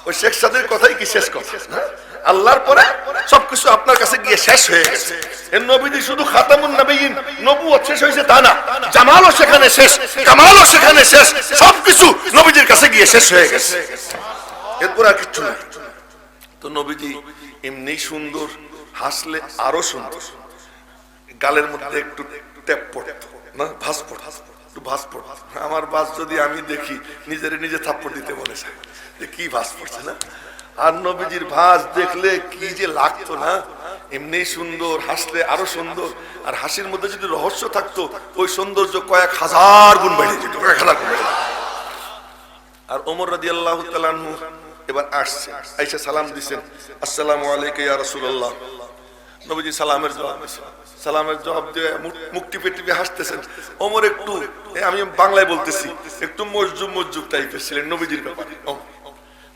Speaker 1: ওই শেখ সাদির কথাই কি শেষ কথা? আল্লাহর পরে সবকিছু আপনার কাছে গিয়ে শেষ হয়ে গেছে। এর নবীজি শুধু খাতামুন নবিয়্যিন, নবুয়ত শেষ হয়েছে তা না, জামালও সেখানে শেষ, কামালও সেখানে শেষ, সবকিছু নবীজির কাছে গিয়ে শেষ হয়ে গেছে। এরপর আর কিছু নাই। তো নবীজি এমনি সুন্দর, হাসলে আরো সুন্দর। গালের মধ্যে একটু ট্যাপ পড়তো না, ভাঁজ পড়তো, একটু ভাঁজ পড়তো। আমার ভাঁজ যদি আমি দেখি নিজের নিজে থাপ্পড় দিতে বলেছে যে কি ভাঁজ পড়ছে না। আর নবীজির ভাঁজ দেখলে কি যে লাগতো না, এমনি সুন্দর, হাসলে আরো সুন্দর। আর হাসির মধ্যে যদি রহস্য থাকতো, ওই সৌন্দর্য কয়েক হাজার গুণ বেড়ে যেত, কয়েক হাজার গুণ। আর ওমর রাদিয়াল্লাহু তাআলা আনহু এবার আসছে, আইসা সালাম দিছেন, আসসালামু আলাইকা ইয়া রাসূলুল্লাহ। নবীজি সালামের জবাব দিয়েছেন, সালামের জবাব দিয়ে মুখ টিপে টিপে হাসতেছেন। ওমর একটু, আমি বাংলায় বলতেছি, একটু মজজুব মজজুব টাইপের ছিলেন নবীজির ব্যাপারে।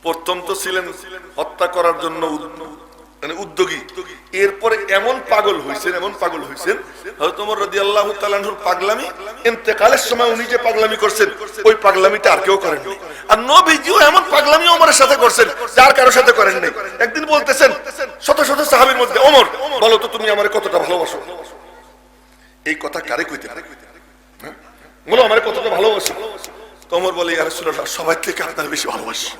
Speaker 1: প্রথম তো ছিলেন হত্যা করার জন্য মানে উদ্যোগী, এরপরে এমন পাগল হইছেন, এমন পাগল হইছেন, হযরত ওমর রাদিয়াল্লাহু তাআলা আনহুর পাগলামি, ইন্তেকালের সময় উনি যে পাগলামি করছেন ওই পাগলামিটা আর কেউ করেন নাই। আর নবীজিও এমন পাগলামি ওমরের সাথে করছেন যার কারোর সাথে করেন নাই। একদিন বলতেছেন শত শত সাহাবীর মধ্যে, ওমর বলো তো তুমি আমারে কতটা ভালোবাসো? এই কথা কারে কইতে, বলো আমারে কতটা ভালোবাসো? তো ওমর বলে, ইয়া রাসূলুল্লাহ, সবার থেকে আপনার বেশি ভালোবাসি,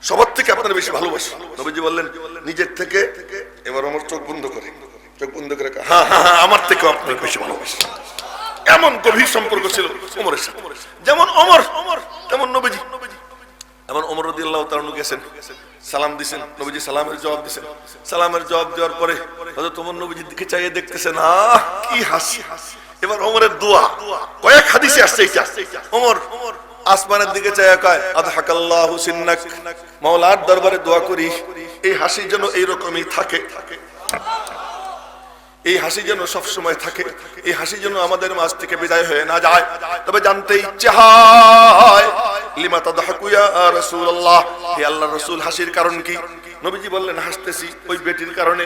Speaker 1: সবার থেকে আপনার বেশি ভালোবাসি। নবীজি বললেন নিজের থেকে। এবার ওমর চোখ বন্ধ করে, চোখ বন্ধ করে, হ্যাঁ হ্যাঁ হ্যাঁ, আমার থেকে আপনার বেশি ভালোবাসি। এমন গভীর সম্পর্ক ছিল ওমরের সাথে। যেমন ওমর তেমন নবীজি। এমন ওমর রাদিয়াল্লাহু তাআলা আনহু গেছেন, সালাম দিছেন, নবীজি সালামের জবাব দিছেন। সালামের জবাব দেওয়ার পরে হযরত ওমর নবীজির দিকে চাইয়ে দেখতেছেন, কি হাসি। এবার ওমরের দোয়া, কয়েক হাদিসে আসছে এটা। ওমর আসমানের দিকে চাইয়া কয়, আদহাকাল্লাহু সিন্নাক, মাওলার দরবারে দোয়া করি এই হাসি যেন এইরকমই থাকে, এই হাসি যেন সব সময় থাকে, এই হাসি যেন আমাদের মাঝ থেকে বিদায় হয়ে না যায়। তবে জানতে ইচ্ছে হয়, লিমা তাদহাকু ইয়া রাসূলুল্লাহ, হে আল্লাহর রাসূল, হাসির কারণ কি? নবীজি বললেন, হাসতেছি ওই বেটির কারণে।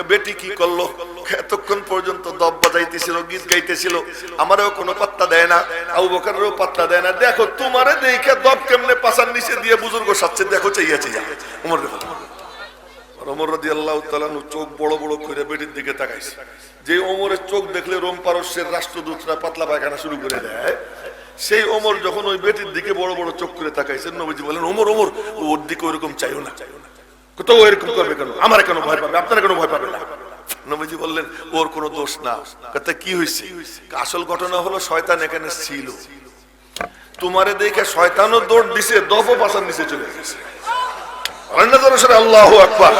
Speaker 1: বেটি কি করলো? এতক্ষণ পর্যন্ত দব বাজাইতেছিল, গীত গাইতেছিল, আমারও কোনো পাত্তা দেয় না, আবু বকরেরও পাত্তা দেয় না। দেখো তোমারে দেখে দব কেমনে পাছার নিচে দিয়ে বুজুর্গ সাচ্ছে, দেখো চাইয়াছে যা। ওমর ওমর রাদিয়াল্লাহু তাআলা চোখ বড় বড় করে বেটির দিকে তাকাইছে। যে ওমরের চোখ দেখলে রোম পারস্যের রাষ্ট্রদূতরা পাতলা পায়খানা শুরু করে দেয়, সেই ওমর যখন ওই বেটির দিকে বড় বড় চোখ করে তাকাইছেন, নবীজি বলেন, ওমর ওমর ওর দিকে ওরকম চাইও না। কোথাও এরকম করবে কেন? আমার কেন ভয় পাবে? আপনারা কেন ভয় পাবে না? নবীজি বললেন, ওর কোনো দোষ না। কথা কি হয়েছে? আসল ঘটনা হলো শয়তান এখানে ছিল, তোমারে দেখে শয়তানও দৌড় দিছে, দফও পাছার নিচে চলে গেছে। আল্লাহু আকবার।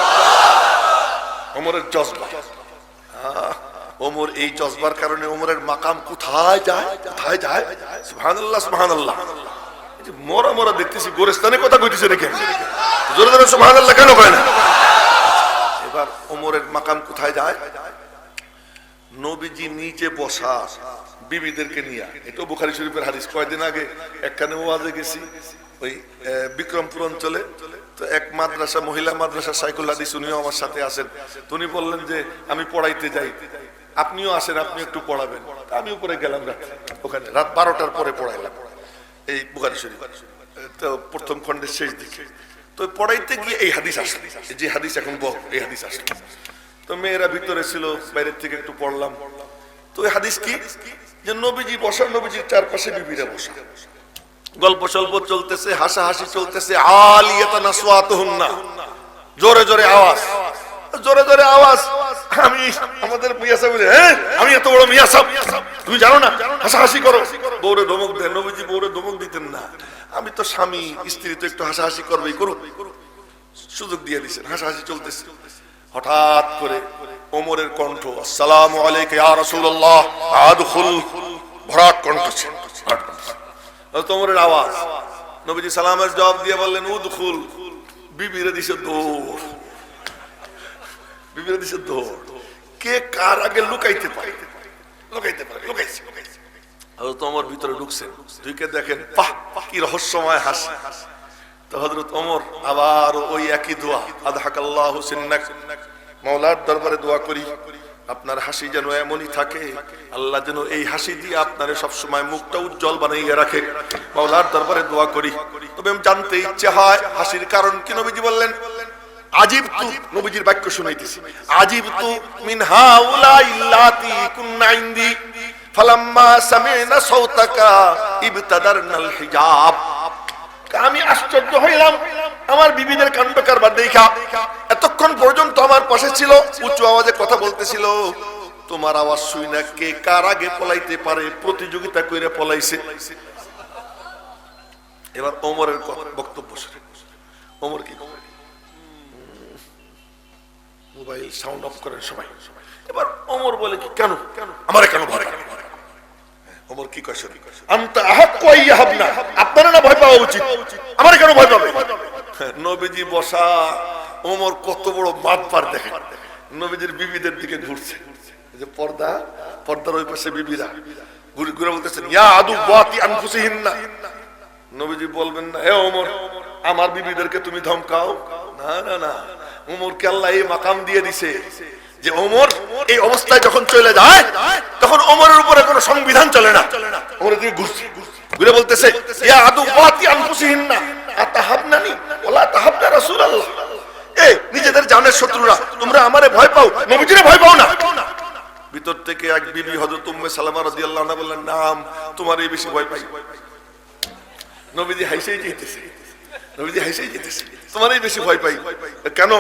Speaker 1: ওমরের জজবা, ওমর এই জজবার কারণে ওমরের মাকাম কোথায় যায়, কোথায় যায়। সুবহানাল্লাহ সুবহানাল্লাহ। মরা মরা দেখতেছি, গোরস্থানে কথা কইতেছে নাকি? জোরে জোরে সুবহানাল্লাহ কেন কয় না? এবার ওমরের মাকাম কোথায় যায়? নবীজি নিচে বসা বিবিদেরকে নিয়ে, এটা বুখারী শরীফের হাদিস। কয়েকদিন আগে একখানে ওয়াজে গেছি ওই বিক্রমপুর অঞ্চলে, তো এক মাদ্রাসা, মহিলা মাদ্রাসা সাইকুল হাদিস, উনিও আমার সাথে আসেন। তো উনি বললেন যে আমি পড়াইতে যাই, আপনিও আসেন, আপনি একটু পড়াবেন। আমি উপরে গেলাম, ওখানে রাত 12টার পরে পড়াইলাম এই বুখারী শরীফ, তো প্রথম খণ্ডের শেষ দিকে। তো পড়াইতে গিয়ে এই হাদিস আসলো, যে হাদিস এখন এই হাদিস আসলো। তো মেয়েরা ভিতরে ছিল, বাইরের থেকে একটু পড়লাম। তো এই হাদিস কি, যে নবীজি বসা, নবীজির চারপাশে বিবিরা বসা, গল্প সল্প চলতেছে, হাসাহাসি চলতেছে। আলিয়াতান আসওয়াতুহুন্না, জোরে জোরে আওয়াজ, জোরে জোরে আওয়াজ। আমি আমাদের মিয়া সাহেব বলে, হ্যাঁ আমি এত বড় মিয়া সাহেব, তুমি জানো না হাসাহাসি করো। বউরে ধমক দেন, নবীজি বউরে ধমক দিতেন না। আমি তো স্বামী, স্ত্রী তো একটু হাসাহাসি করবেই, করুক, সুযোগ দিয়ে দিচ্ছেন, হাসাহাসি চলতেছে। হঠাৎ করে ওমরের কণ্ঠ, আসসালামু আলাইকা ইয়া রাসূলুল্লাহ আদখুল, ভরাট কণ্ঠ, ওমরের আওয়াজ। নবীজি সালামের জবাব দিয়ে বললেন উদখুল। বিবিরা দিছে দৌড়, বিবিরা দিছে দৌড়। কে কার আগে লুকাইতে পারে, লুকাইতে পারে, লুকাইছে। হযরত ওমর ভিতরে ঢুকছেন, ঢুকে দেখেন বাহ কি রহস্যময় হাসি। তো হযরত ওমর আবার ওই একই দোয়া, আযহাকাল্লাহু সিন্নাক, মাওলার দরবারে দোয়া করি আপনার হাসি যেন এমনই থাকে, আল্লাহ যেন এই হাসি দিয়ে আপনার সব সময় মুখটা উজ্জ্বল বানাইয়া রাখে, মাওলার দরবারে দোয়া করি। তবে আমি জানতে ইচ্ছে হয় হাসির কারণ কি। নবীজি বললেন আজিবতু, নবীজির বাক্য শুনাইতেছি, আজিবতু মিন হাউলাই ইল্লাতি কুননা ইনদি ফালাম্মা সামি'না সাওতাকা ইবতাদারনাল হিজাব। আমি আশ্চর্য হইলাম আমার বিবিদের কাণ্ড কারবার দেখা। এতক্ষণ পর্যন্ত আমার পাশে ছিল, উঁচু আওয়াজে কথা বলতেছিল, তোমার আওয়াজ শুই না কে কার আগে পলাইতে পারে প্রতিযোগিতা করে পলাইছে। এবার ওমরের বক্তব্য শুনে ওমর কি, মোবাইল সাউন্ড অফ করেন সবাই। এবার ওমর বলে কি, কেন আমারে কেন ভয়, ওমর কি কয়, আনতা আহাক্কু আইয়াহাবনা, আপনারা না ভয় পাওয়া উচিত, আমারে কেন ভয় পাবে। নবীজি বসা, ওমর কত বড় মাতবার দেখেন, নবীজির বিবিদের দিকে ঘুরছে, যে পর্দা, পর্দার ওই পাশে বিবিরা ঘুরে ঘুরে বলতেছেন ইয়া আদুওয়াতি আনফুসিহিন্না। নবীজি বলবেন না হে ওমর আমার বিবিদেরকে তুমি ধমকাও, না না না। ওমরকে আল্লাহ এই মাকাম দিয়ে দিছে যে ওমর এই অবস্থায় যখন চলে যায় তখন ওমরের উপরে কোনো সংবিধান চলে না। ওমরের দিকে ঘুরছে, ঘুরে বলতেছে ইয়া আদুওয়াতি আনফুসিহিন্না আতাহাবনানি ওয়ালা তাহাবনা রাসূলুল্লাহ। এই নিজেদের জানের শত্রুরা, তোমরা আমারে ভয় পাও, নবীজিরে ভয় পাও না। ভিতর থেকে এক বিবি হযরত উম্মে সালামা রাদিয়াল্লাহু আনহা বললেন নাম, তোমারই বেশি ভয় পাই। নবীজি হাসিই যেতেছে, নবীজি হাসিই যেতেছে, তোমারই বেশি ভয় পাই। কেন?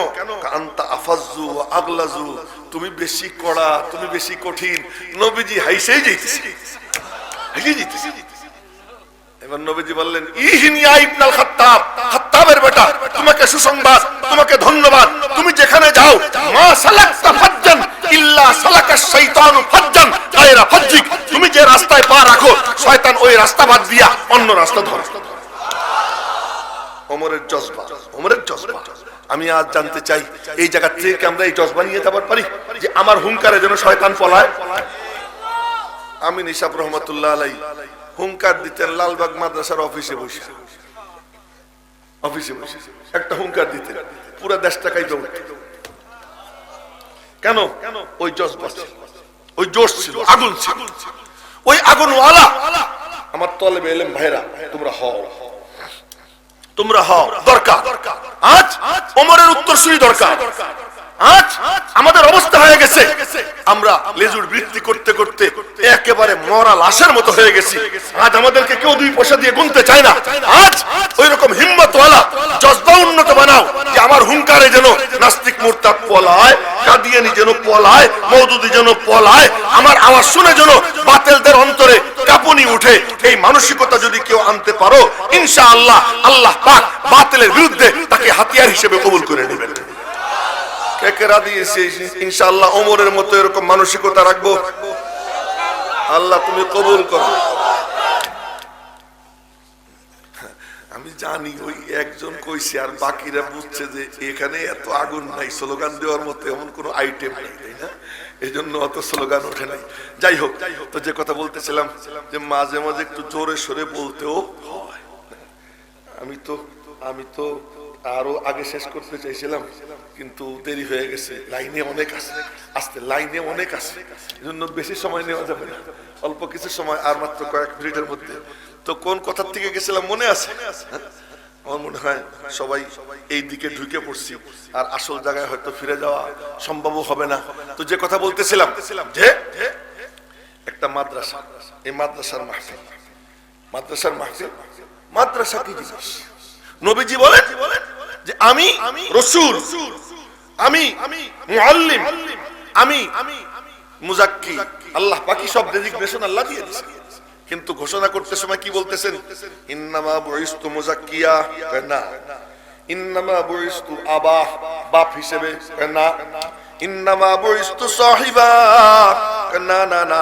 Speaker 1: আনতা আফাজ্জু ওয়া আগলাজু, তুমি বেশি কড়া, তুমি বেশি কঠিন। নবীজি হাসিই যেতেছে, হাসিই যেতেছে। এবার নবীজি বললেন ইহিন ইয়া ইবনুল খাত্তাব, খাত্তাবের বেটা, তোমাকে সুসংবাদ, তোমাকে ধন্যবাদ। তুমি যেখানে যাও মা সালাকতা ফাজ্জান ইল্লা সালাকাশ শাইতানু ফাজ্জান গায়রা ফাজ্জিক, তুমি যে রাস্তায় পা রাখো শয়তান ওই রাস্তা বাদ দিয়া অন্য রাস্তা ধরে। ওমরের জজবা, ওমরের জজবা। আমি আজ জানতে চাই এই জায়গা থেকে আমরা এই জজবা নিয়ে যাবার পারি যে আমার হুঙ্কারে যেন শয়তান পলায়। আমি নিশাব রহমাতুল্লাহ আলাইহি হুঙ্কার দিতেন লালবাগ মাদ্রাসার অফিসে বসে, অফিসে বসে একটা হুঙ্কার দিতেন, পুরো দেশটা কাঁপে উঠত। কেন? ওই জজবা ছিল, ওই জোশ ছিল, আগুন ছিল। ওই আগুনওয়ালা আমার তলেবে এলেম ভাইরা, তোমরা হও, তোমরা হও দরকার। আজ ওমরের উত্তরসূরি দরকার। আজ আমাদের অবস্থা হয়ে গেছে আমরা লেজুর বৃত্তি করতে করতে একেবারে মরা লাশের মতো হয়ে গেছি। আজ আমাদেরকে কেউ দুই পয়সা দিয়ে গুনতে চায় না। আজ ওই রকম হিম্মতওয়ালা জজবা উন্নত বানাও যে আমার হুঙ্কারে যেন নাস্তিক মুরতাদ পলায়, কাদিয়ানি যেন পলায়, মওদুদি যেন পলায়, আমার আওয়াজ শুনে যেন বাতিলদের অন্তরে কাঁপুনি উঠে। এই মানসিকতা যদি কেউ আনতে পারো ইনশাআল্লাহ আল্লাহ পাক বাতিলের বিরুদ্ধে তাকে হাতিয়ার হিসেবে কবুল করে নেবেন। কেকেরা দিয়েছে ইনশাআল্লাহ ওমরের মতো এরকম মানসিকতা রাখবো। আল্লাহ তুমি কবুল করো। আমি জানি ওই একজন কইছে আর বাকিরা বুঝছে যে এখানে এত আগুন নাই, স্লোগান দেওয়ার মতো এমন কোনো আইটেম নাই, তাই না? এই জন্য অত স্লোগান ওঠে নাই। যাই হোক, তো যে কথা বলতেছিলাম যে মাঝে মাঝে একটু জোরে সোরে বলতেও হয়। আমি তো আরো আগে শেষ করতে চাইছিলাম, কিন্তু দেরি হয়ে গেছে, লাইনে অনেক আছে, আসতে লাইনে অনেক আছে, এজন্য বেশি সময় নেওয়া যাবে না, অল্প কিছু সময়, আর মাত্র কয়েক মিনিটের মধ্যে। তো কোন কথার থেকে গেছিলাম মনে আছে? আমার মনে হয় সবাই এই দিকে ঢুকে পড়ছি, আর আসল জায়গায় হয়তো ফিরে যাওয়া সম্ভব হবে না। তো যে কথা বলতেছিলাম যে একটা মাদ্রাসা, এই মাদ্রাসার মাহফিল, মাদ্রাসা কি জিনিস? নবীজি বলেন যে আমি রাসূল, আমি মুআল্লিম, আমি মুজাক্কি, আল্লাহ বাকি সব ডেজিগনেশন আল্লাহ দিয়ে দিয়েছেন, কিন্তু ঘোষণা করতে সময় কি বলতেছেন? ইন্নামা বুইস্তু মুজাক্কিয়া, না। ইন্নামা বুইস্তু আবা, বাপ হিসেবে, না। ইন্নামা বুইস্তু সাহিবা, না না না,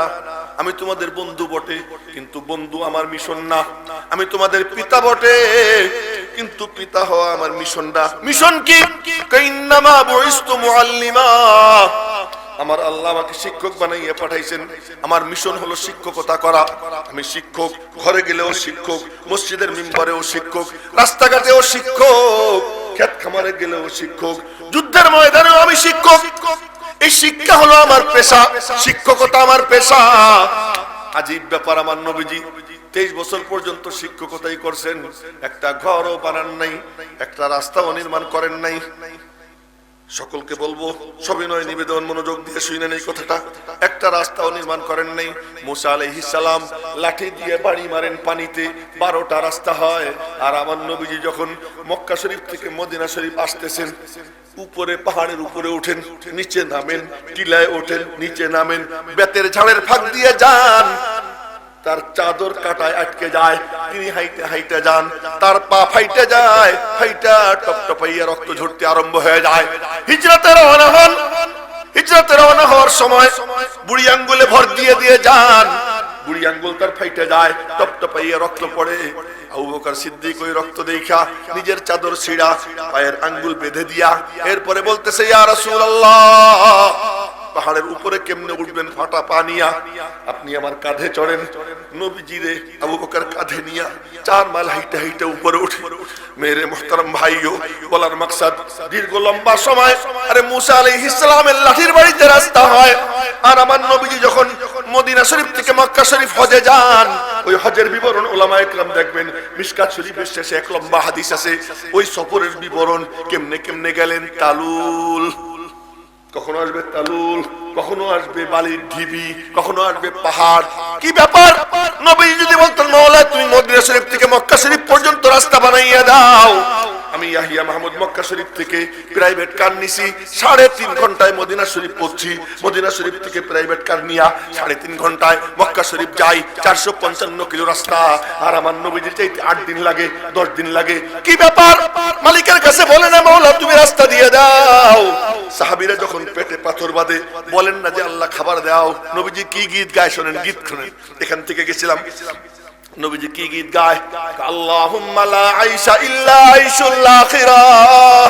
Speaker 1: আমি তোমাদের বন্ধু বটে, কিন্তু বন্ধু আমার মিশন না। আমি তোমাদের পিতা বটে, কিন্তু পিতা হওয়া আমার মিশন না। মিশন কি? ইন্নামা বুইস্তু মুআল্লিমা, আমার আল্লাহ আমাকে শিক্ষক বানাইয়া পাঠাইছেন। আমার মিশন হলো শিক্ষকতা করা। আমি শিক্ষক, ঘরে গেলেও শিক্ষক, মসজিদের মিম্বরেও শিক্ষক, রাস্তাঘাটেও শিক্ষক, ক্ষেত খামারে গেলেও শিক্ষক, যুদ্ধের ময়দানেও আমি শিক্ষক। এই শিক্ষা হলো আমার পেশা, শিক্ষকতা আমার পেশা। আজীব ব্যাপার, আমার নবীজি 23 বছর পর্যন্ত শিক্ষকতাই করছেন, একটা ঘরও বানান নাই, একটা রাস্তাও নির্মাণ করেন নাই। সকলকে বলবো, সবিনয় নিবেদন, মনোযোগ দিয়ে শুনেন এই কথাটা, একটা রাস্তাও নির্মাণ করেন নাই। মুসা আলাইহিস সালাম লাঠি দিয়ে বাড়ি মারেন পানিতে, 12টা রাস্তা হয়। আর আমার নবীজি যখন মক্কা শরীফ থেকে মদিনা শরীফ আসতেছেন, উপরে পাহাড়ের উপরে ওঠেন, নিচে নামেন, টিলায় ওঠেন, নিচে নামেন, বেতের ঝাড়ের ফাঁক দিয়ে যান, তার চাদর কাটায় আটকে যায়, তিনি হাইটে হাইটে যান, তার পা ফাইটে যায়, ফাইটা টপটপাইয়া রক্ত ঝরতে আরম্ভ হয়ে যায়। হিজরতে রওনা হন, হিজরতে রওনা হওয়ার সময় বুড়ি আঙ্গুলে ভর দিয়ে দিয়ে যান, বুড়ি আঙ্গুল তার ফাইটে যায়, টপটপাইয়া রক্ত পড়ে। আবু বকর সিদ্দিক ওই রক্ত দেখা নিজের চাদর ছিঁড়া পায়ের আঙ্গুল বেঁধে দিয়া এরপরে বলতেছে, ইয়া রাসূলুল্লাহ, পাহাড়ের উপরে কেমনে উঠবেন ফাটা পা নিয়া? আপনি আমার কাঁধে চড়েন। নবীজি রে আবু বকর কাঁধে নিয়া 4 মাইল হাইটে হাইটে উপরে উঠে। মেরে মুহতারাম ভাইও, বলার মাকসাদ, দীর্ঘ লম্বা সময় আরে মুসা আলাইহিস সালামের লাঠির বাড়িতে রাস্তা হয়। আর আমার নবীজি যখন মদিনা শরীফ থেকে মক্কা শরীফ হজে যান, ওই হজের বিবরণ উলামায়ে কেরাম দেখবেন মিশকাত শরীফের শেষে এক লম্বা হাদিস আছে, ওই সফরের বিবরণ, কেমনে কেমনে গেলেন। তালুল, কখনো আসবে তালুল, কখনো আসবে বালির ঢিবি, কখনো আসবে পাহাড়। কি ব্যাপার? নবী যদি বলতেন, মাওলা তুমি মদিনা শরীফ থেকে মক্কা শরীফ পর্যন্ত রাস্তা বানাইয়া দাও, আমি ইয়াহিয়া মাহমুদ মক্কা শরীফ থেকে প্রাইভেট কার নিছি, 3.5 ঘন্টায় মদিনা শরীফ পৌঁছি, মদিনা শরীফ থেকে প্রাইভেট কার নিয়া 3.5 ঘন্টায় মক্কা শরীফ যাই, 455 কিলো রাস্তা। আর আমার নবীজির চাইতে 8 দিন লাগে, 10 দিন লাগে। কি ব্যাপার? মালিকের কাছে বলে না, মাওলা তুমি রাস্তা দিয়ে দাও। সাহাবীরা যখন পেটে পাথর বাঁধে, বলেন না যে আল্লাহ খাবার দাও। নবীজি কি গীত গায় শোনেন, গীত শুনেন। এখান থেকে গেছিলাম, নবীজি কি গীত গায়? আল্লাহুম্মা লা আইশা ইল্লা আইশুল আখিরাহ,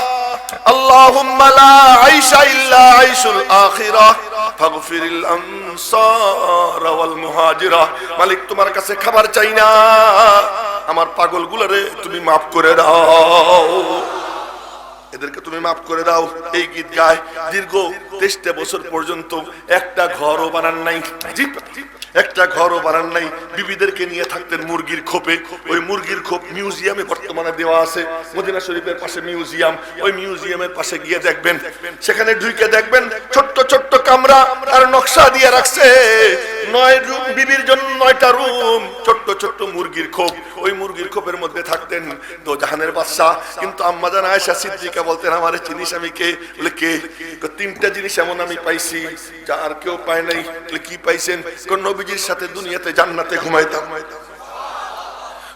Speaker 1: আল্লাহুম্মা লা আইশা ইল্লা আইশুল আখিরাহ, ফাগফিরিল আনসার ওয়াল মুহাজিরা। মালিক তোমার কাছে খাবার চাই না, আমার পাগলগুলোরে তুমি maaf করে দাও, এদেরকে তুমি maaf করে দাও। এই গীত গায় দীর্ঘ 23 বছর পর্যন্ত একটা ঘরও বানান নাই, একটা ঘরও বানান নাই। বিবিদেরকে নিয়ে থাকতেন মুরগির খোপে। ওই মুরগির খোপ মিউজিয়ামে বর্তমানে দেওয়া আছে, মদিনা শরীফের পাশে মিউজিয়াম। ওই মিউজিয়ামের পাশে গিয়ে দেখবেন, সেখানে ঢুকে দেখবেন ছোট্ট ছোট্ট কামরা আর নকশা দিয়ে রাখছে, 9 রুম, বিবির জন্য 9টা রুম, ছোট্ট ছোট্ট মুরগির খোপ। ওই মুরগির খোপের মধ্যে থাকতেন তো জাহানের বাদশা। কিন্তু আম্মা জান আয়েশা সিদ্দিকা বলতেন, আমারে চিনিস আমি কে? বলে কে? 3টা জিনিস এমন আমি পাইছি যা আর কেউ পায় নাই। বলে কি পাইছেন? নবীজির সাথে দুনিয়াতে জান্নাতে ঘুমাইতাম,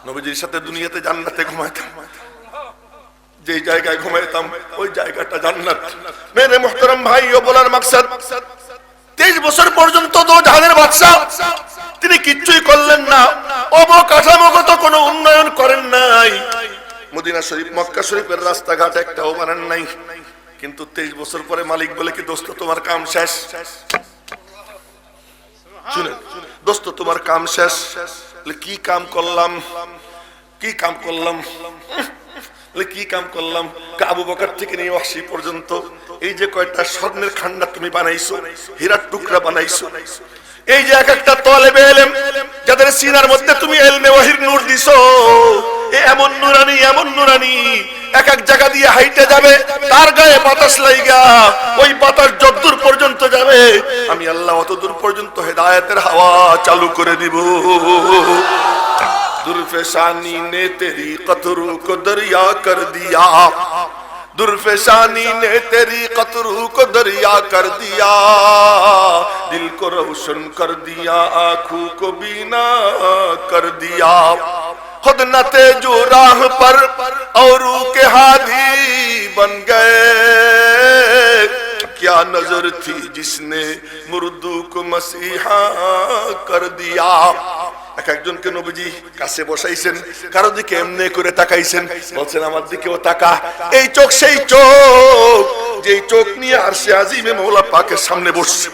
Speaker 1: নবীজির সাথে দুনিয়াতে জান্নাতে ঘুমাইতাম, যে জায়গায় ঘুমাইতাম ওই জায়গাটা জান্নাত। মেরে মুহতারাম ভাই ও বলার মাকসাদ, 23 বছর পর্যন্ত তো জাহানের বাদশা, তিনি কিচ্ছুই করলেন না, অবকাঠামোগত কোনো উন্নয়ন করেন নাই। মদিনা শরীফ মক্কা শরীফের রাস্তাঘাট একটাও বানান নাই, কিন্তু 23 বছর পরে মালিক বলে কি দোস্ত তোমার কাম শেষ। শুনে দোস্ত তোমার কাম শেষ। কি কাম করলাম, কি কাম করলাম, কি কাম করলাম? আবু বকর থেকে নিয়ে ওয়াহশী পর্যন্ত এই যে কয়টা স্বর্ণের খান্ডা তুমি বানাইছো, হীরার টুকরা বানাইছো, এই যে এক একটা তালেবে ইলম যাদের সিনার মধ্যে তুমি ইলমে ওয়াহির নূর দিছো, এমন নুরানি এমন নুরানি এক এক জায়গা দিয়ে হাইটে যাবে, তার গায়ে বাতাস লাইগা ওই বাতাস যতদূর পর্যন্ত যাবে আমি আল্লাহ অতদূর পর্যন্ত হেদায়েতের হাওয়া চালু করে দিব। दुर्फेशानी ने तेरी कतरू को दरिया कर दिया, दुर्फेशानी ने तेरी कतरू को दरिया कर दिया, दिल को रोशन कर दिया, आँखों को बीना कर दिया, खुद न थे जो राह पर औरों के हादी बन गए, क्या नजर थी जिसने मुर्दू को मसीहा कर दिया। একজনকে নবীজি কাছে বসাইছেন, কারো দিকে এমনি করে তাকাইছেন, বলছেন আমার দিকেও তাকা। এই চোখ সেই চোখ যেই চোখ নিয়ে আরশে আজিমে মওলা পাকের সামনে বসছে,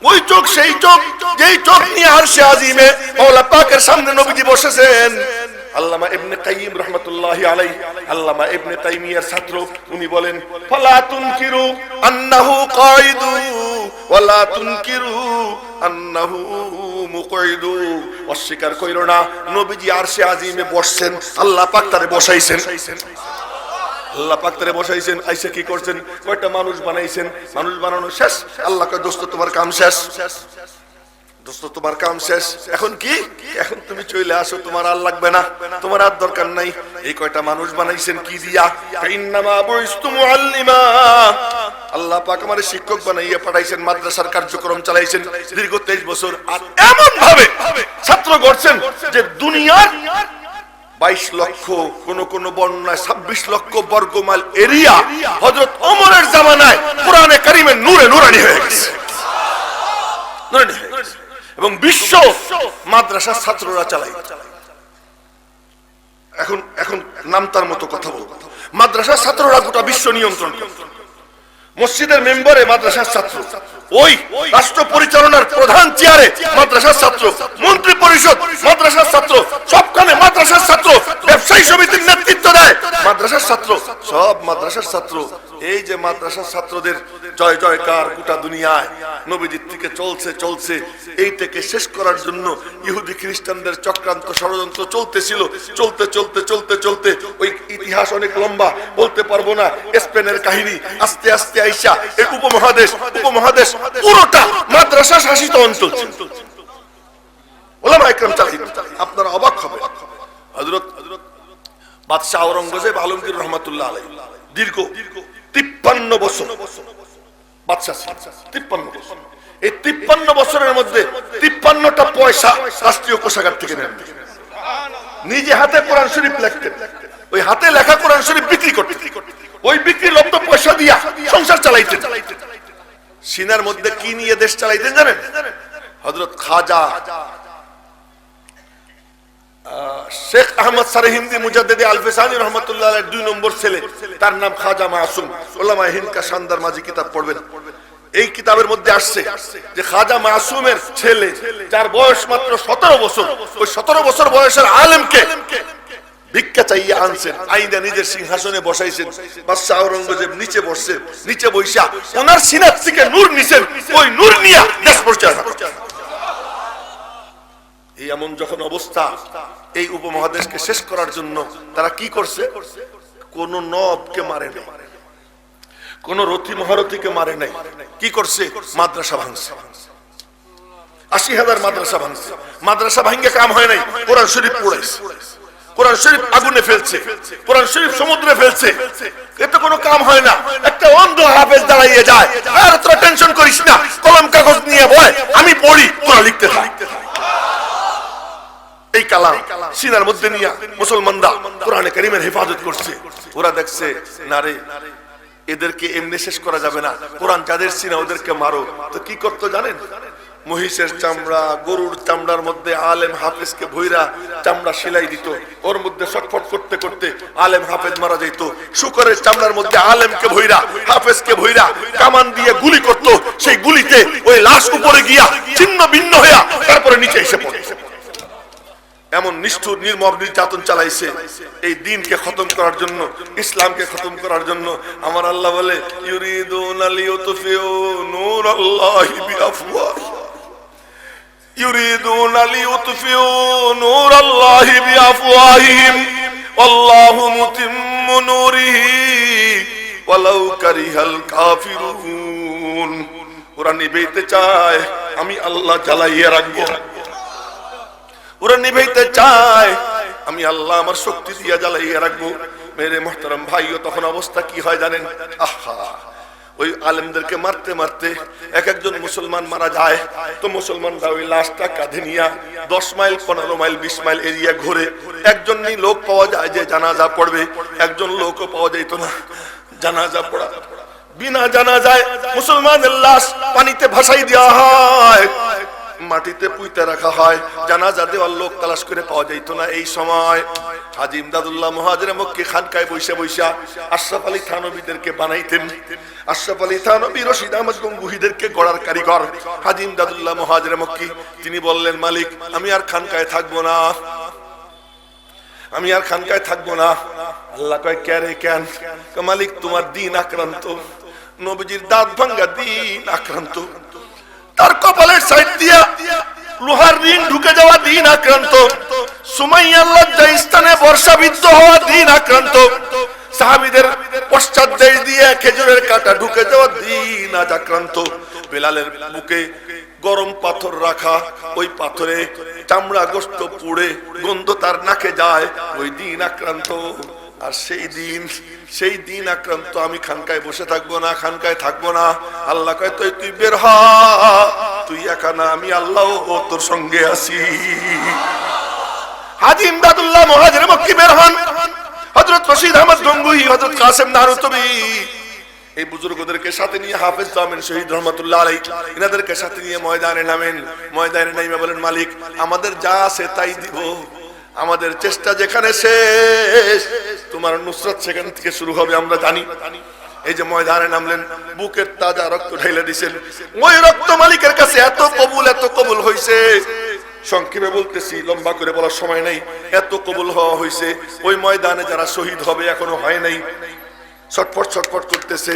Speaker 1: ওই চোখ সেই চোখ যেই চোখ নিয়ে আরশে আজিমে মওলা পাকের সামনে নবীজি বসেছেন। আল্লামা ইবনে কাইয়িম রাহমাতুল্লাহি আলাইহি, আল্লামা ইবনে তাইমিয়ার ছাত্র, উনি বলেন ফালা তুনকিরু আন্নাহু কায়িদু ওয়ালা তুনকিরু আন্নাহু মুকঈদু। অস্বীকার কইরো না, নবীজি আরশে আজিমে বসছেন, আল্লাহ পাক তারে বসাইছেন, আল্লাহ পাক তারে বসাইছেন। আইসা কি করছেন? কয়টা মানুষ বানাইছেন, মানুষ বানানো শেষ, আল্লাহ কয় দোস্ত তোমার কাম শেষ, দোস্ত তোমার কাম শেষ। এখন কি? এখন তুমি চলে আসো, তোমার আর লাগবে না, তোমার আর দরকার নাই। এই কয়টা মানুষ বানাইছেন কি দিয়া? ইন্নামা বুইস্তু মুআল্লিমা, আল্লাহ পাক আমারে শিক্ষক বানাইয়া পাঠাইছেন, মাদ্রাসার কার্যক্রম চালাইছেন দীর্ঘ 23 বছর। আর এমন ভাবে ছাত্র গড়ছেন যে দুনিয়ার 22 লক্ষ, কোন বর্ণনায় 26 লক্ষ বর্গমাইল এরিয়া হযরত ওমরের জামানায় কোরআনে কারীমের নূরে নূরানি হয়ে গেছে, নূরানি হয়ে গেছে। এবং বিশ্ব মাদ্রাসার ছাত্ররা চালায়। এখন নামতার মতো কথা বলবো, মাদ্রাসার ছাত্ররা গোটা বিশ্ব নিয়ন্ত্রণ করে। মসজিদের মেম্বারে মাদ্রাসার ছাত্র, ওই রাষ্ট্র পরিচালনার প্রধান চেয়ারে মাদ্রাসার ছাত্র, মন্ত্রী পরিষদ মাদ্রাসার ছাত্র, সবখানে মাদ্রাসার ছাত্র, ব্যবসায়ী সমিতির নেতৃত্ব দেয় মাদ্রাসার ছাত্র, সব মাদ্রাসার ছাত্র। এই যে মাদ্রাসার ছাত্রদের জয় জয়কার গোটা দুনিয়ায় নবীজির থেকে চলছে চলছে, এইটাকে শেষ করার জন্য ইহুদি খ্রিস্টানদের চক্রান্ত ষড়যন্ত্র চলতেছিল। চলতে চলতে চলতে চলতে ওই ইতিহাস অনেক লম্বা, বলতে পারবো না। স্পেনের কাহিনী, আস্তে আস্তে আইসা এই উপমহাদেশ পুরোটা মাদ্রাসা শাসিত অঞ্চল ছিল, ওলামা ইকরাম চালাইতেন। আপনারা অবাক হবেন, হযরত বাদশাহ আওরঙ্গজেব আলমগীর রহমাতুল্লাহ আলাইহি দীর্ঘ 53 বছর বাদশা ছিলেন, 53 বছর। এই 53 বছরের মধ্যে 53টা পয়সা রাষ্ট্রীয় কোষাগার থেকে নেন। নিজে হাতে কোরআন শরীফ লিখতেন, ওই হাতে লেখা কোরআন শরীফ বিক্রি করতেন, ওই বিক্রি লব্ধ পয়সা দিয়া সংসার চালাইতেন। সিনার মধ্যে কি নিয়ে দেশ চালাইতেন জানেন? হযরত খাজা শেখ আহমদ সারহিন্দি মুজাদ্দিদে আল-ফিসানি রাহমাতুল্লাহ আলাইহি 2 নম্বর ছেলে, তার নাম খাজা মাসুম। উলামা হিন্দ কা শানদার মাঝি কিতাব পড়বেন, এই কিতাবের মধ্যে আসছে যে খাজা মাসুমের ছেলে, যার বয়স মাত্র 17 বছর, ওই 17 বছর বয়সের আলেমকে ভিক্ষা চাইয়ে আনছেন, আইনা নিজের সিংহাসনে বসাইছেন। বাদশা আওরঙ্গজেব নিচে বসছেন, নিচে বইসা ওনার সিনাত থেকে নূর নিছেন, ওই নূর নিয়া দেশ পরিচালনা করছেন। এই এমন যখন অবস্থা, এই উপমহাদেশকে শেষ করার জন্য তারা কি করছে? কোন নবকে মারে নাই, কোন রথী মহারথীকে মারে নাই। কি করছে? মাদ্রাসা ভাঙছে, 80,000 মাদ্রাসা ভাঙছে। মাদ্রাসা ভাঙে কাম হয় নাই, কোরআন শরীফ পোড়াইছে, কোরআন শরীফ আগুনে ফেলছে, কোরআন শরীফ সমুদ্রে ফেলছে। এতে কোনো কাম হয় না। একটা অন্ধ হাফেজ দাঁড়াইয়ে যায়, আর তোরা টেনশন করিস না, কলম কাগজ নিয়ে বয়, আমি পড়ি, তোরা লিখতে থাক। এই কালাম সিনার মধ্যে নিয়ে মুসলমানরা কোরআনে কারীমের হেফাজত করছে। ওরা দেখছে না রে, এদেরকে এমনি শেষ করা যাবে না, কোরআন যাদের সিনা ওদেরকে মারো। তো কি করতো জানেন? মহিষের চামড়া, গরুর চামড়ার মধ্যে আলেম হাফেজকে ভইরা চামড়া সেলাই দিত, ওর মধ্যে ছটফট করতে করতে আলেম হাফেজ মারা যেত। শুকরের চামড়ার মধ্যে আলেমকে ভইরা হাফেজকে ভইরা কামান দিয়ে গুলি করত, সেই গুলিতে ওই লাশ উপরে গিয়া ছিন্ন ভিন্ন হইয়া তারপরে নিচে এসে পড়ে। এমন নিষ্ঠুর নির্মম নির্যাতন চালাইছে এই দ্বীনকে খতম করার জন্য, ইসলামকে খতম করার জন্য। আমার আল্লাহ বলে ইউরিদুনা লিয়ুতফিউ নূরাল্লাহি বিআফওয়াহিহিম, ইউরিদুনা লিয়ুতফিউ নূরাল্লাহি বিআফওয়াহিহিম ওয়াল্লাহু মুতিম্মু নূরিহি ওয়ালাউ কারিহাল কাফিরুন। ওরা নিভাইতে চায়, আমি আল্লাহ জ্বালাইয়া রাখবো। ওরা নিভাইতে চায়, আমি আল্লাহ আমার শক্তি দিয়া জ্বালাইয়া রাখবো। মেরে মোহতারাম ভাইও, তখন অবস্থা কি হয় জানেন? আহা, ওই আলেমদেরকে মারতে মারতে এক একজন মুসলমান মারা যায়, তো মুসলমানরা ওই লাশটা কাঁধে নিয়া 10 মাইল 15 মাইল 20 মাইল এরিয়া ঘুরে একজনই লোক পাওয়া যায় যে জানাজা পড়বে, একজন লোকও পাওয়া যাইত না জানাজা পড়া। বিনা জানাজায় মুসলমানের লাশ পানিতে ভাসাই দেওয়া হয়, মাটিতে পুঁতে রাখা হয়, জানাজা দেওয়ার লোক তালাশ করে পাওয়া যাইত না। এই সময় হাজী ইমদাদুল্লাহ মুহাজিরে মক্কি খানকায় বৈশা বৈশা আশরাফ আলী থানবীদেরকে বানাইতেন। আশরাফ আলী থানবী রশিদ আহমদ গঙ্গুহিদেরকে গড়ার কারিগর হাজী ইমদাদুল্লাহ মুহাজিরে মক্কি। তিনি বললেন, মালিক আমি আর খানকায় থাকবো না, আমি আর খানকায় থাকবো না। আল্লাহ কয়, কে রে কেন? মালিক তোমার দিন আক্রান্ত, নবীজির দাঁত ভাঙ্গা দিন আক্রান্ত, তার কপালের সাইড দিয়া লোহার রিং ঢুকে যাওয়া দিন আক্রান্ত, সুমাইয়ার লজ্জাস্থানে বর্ষাবিদ্ধ হওয়া দিন আক্রান্ত, সাহাবীদের পশ্চাৎ দেশ দিয়ে খেজুরের কাঁটা ঢুকে যাওয়া দিন আজ আক্রান্ত। বেলালের বুকে গরম পাথর রাখা, ওই পাথরে চামড়া গোশত পুড়ে গন্ধ তার নাকে যায়, ওই দিন আক্রান্ত। আর সেই দিন আক্রান্ত আমি খানকায় বসে থাকবো না, খানকায় থাকবো না। আল্লাহ কয়, তুই বের হ, তুই একা না, আমি আল্লাহ তোর সঙ্গে আছি। হাজী ইমদাদুল্লাহ মুহাজিরে মক্কি বের হন, হযরত রশিদ আহমদ গঙ্গুহি, হযরত কাসেম নানুতুবি, এই বুজুর্গদেরকে সাথে নিয়ে হাফেজ জামিন শহীদ রহমাতুল্লাহ আলাইহি ইনাদেরকে সাথে নিয়ে ময়দানে নামেন। ময়দানে নাইমা বলেন, মালিক আমাদের যা আছে তাই দিব, আমাদের চেষ্টা যেখানে শেষ তোমার নুসরত সেখান থেকে শুরু হবে আমরা জানি। এই যে ময়দানে নামলেন, বুকের তাজা রক্ত ঢেলে দিয়েছেন, ওই রক্ত মালিকের কাছে এত কবুল হইছে, সংক্ষেপে বলতেছি, লম্বা করে বলার সময় নাই, এত কবুল হওয়া হইছে। ওই ময়দানে যারা শহীদ হবে এখনো হয় নাই, ছটফট করতেছে।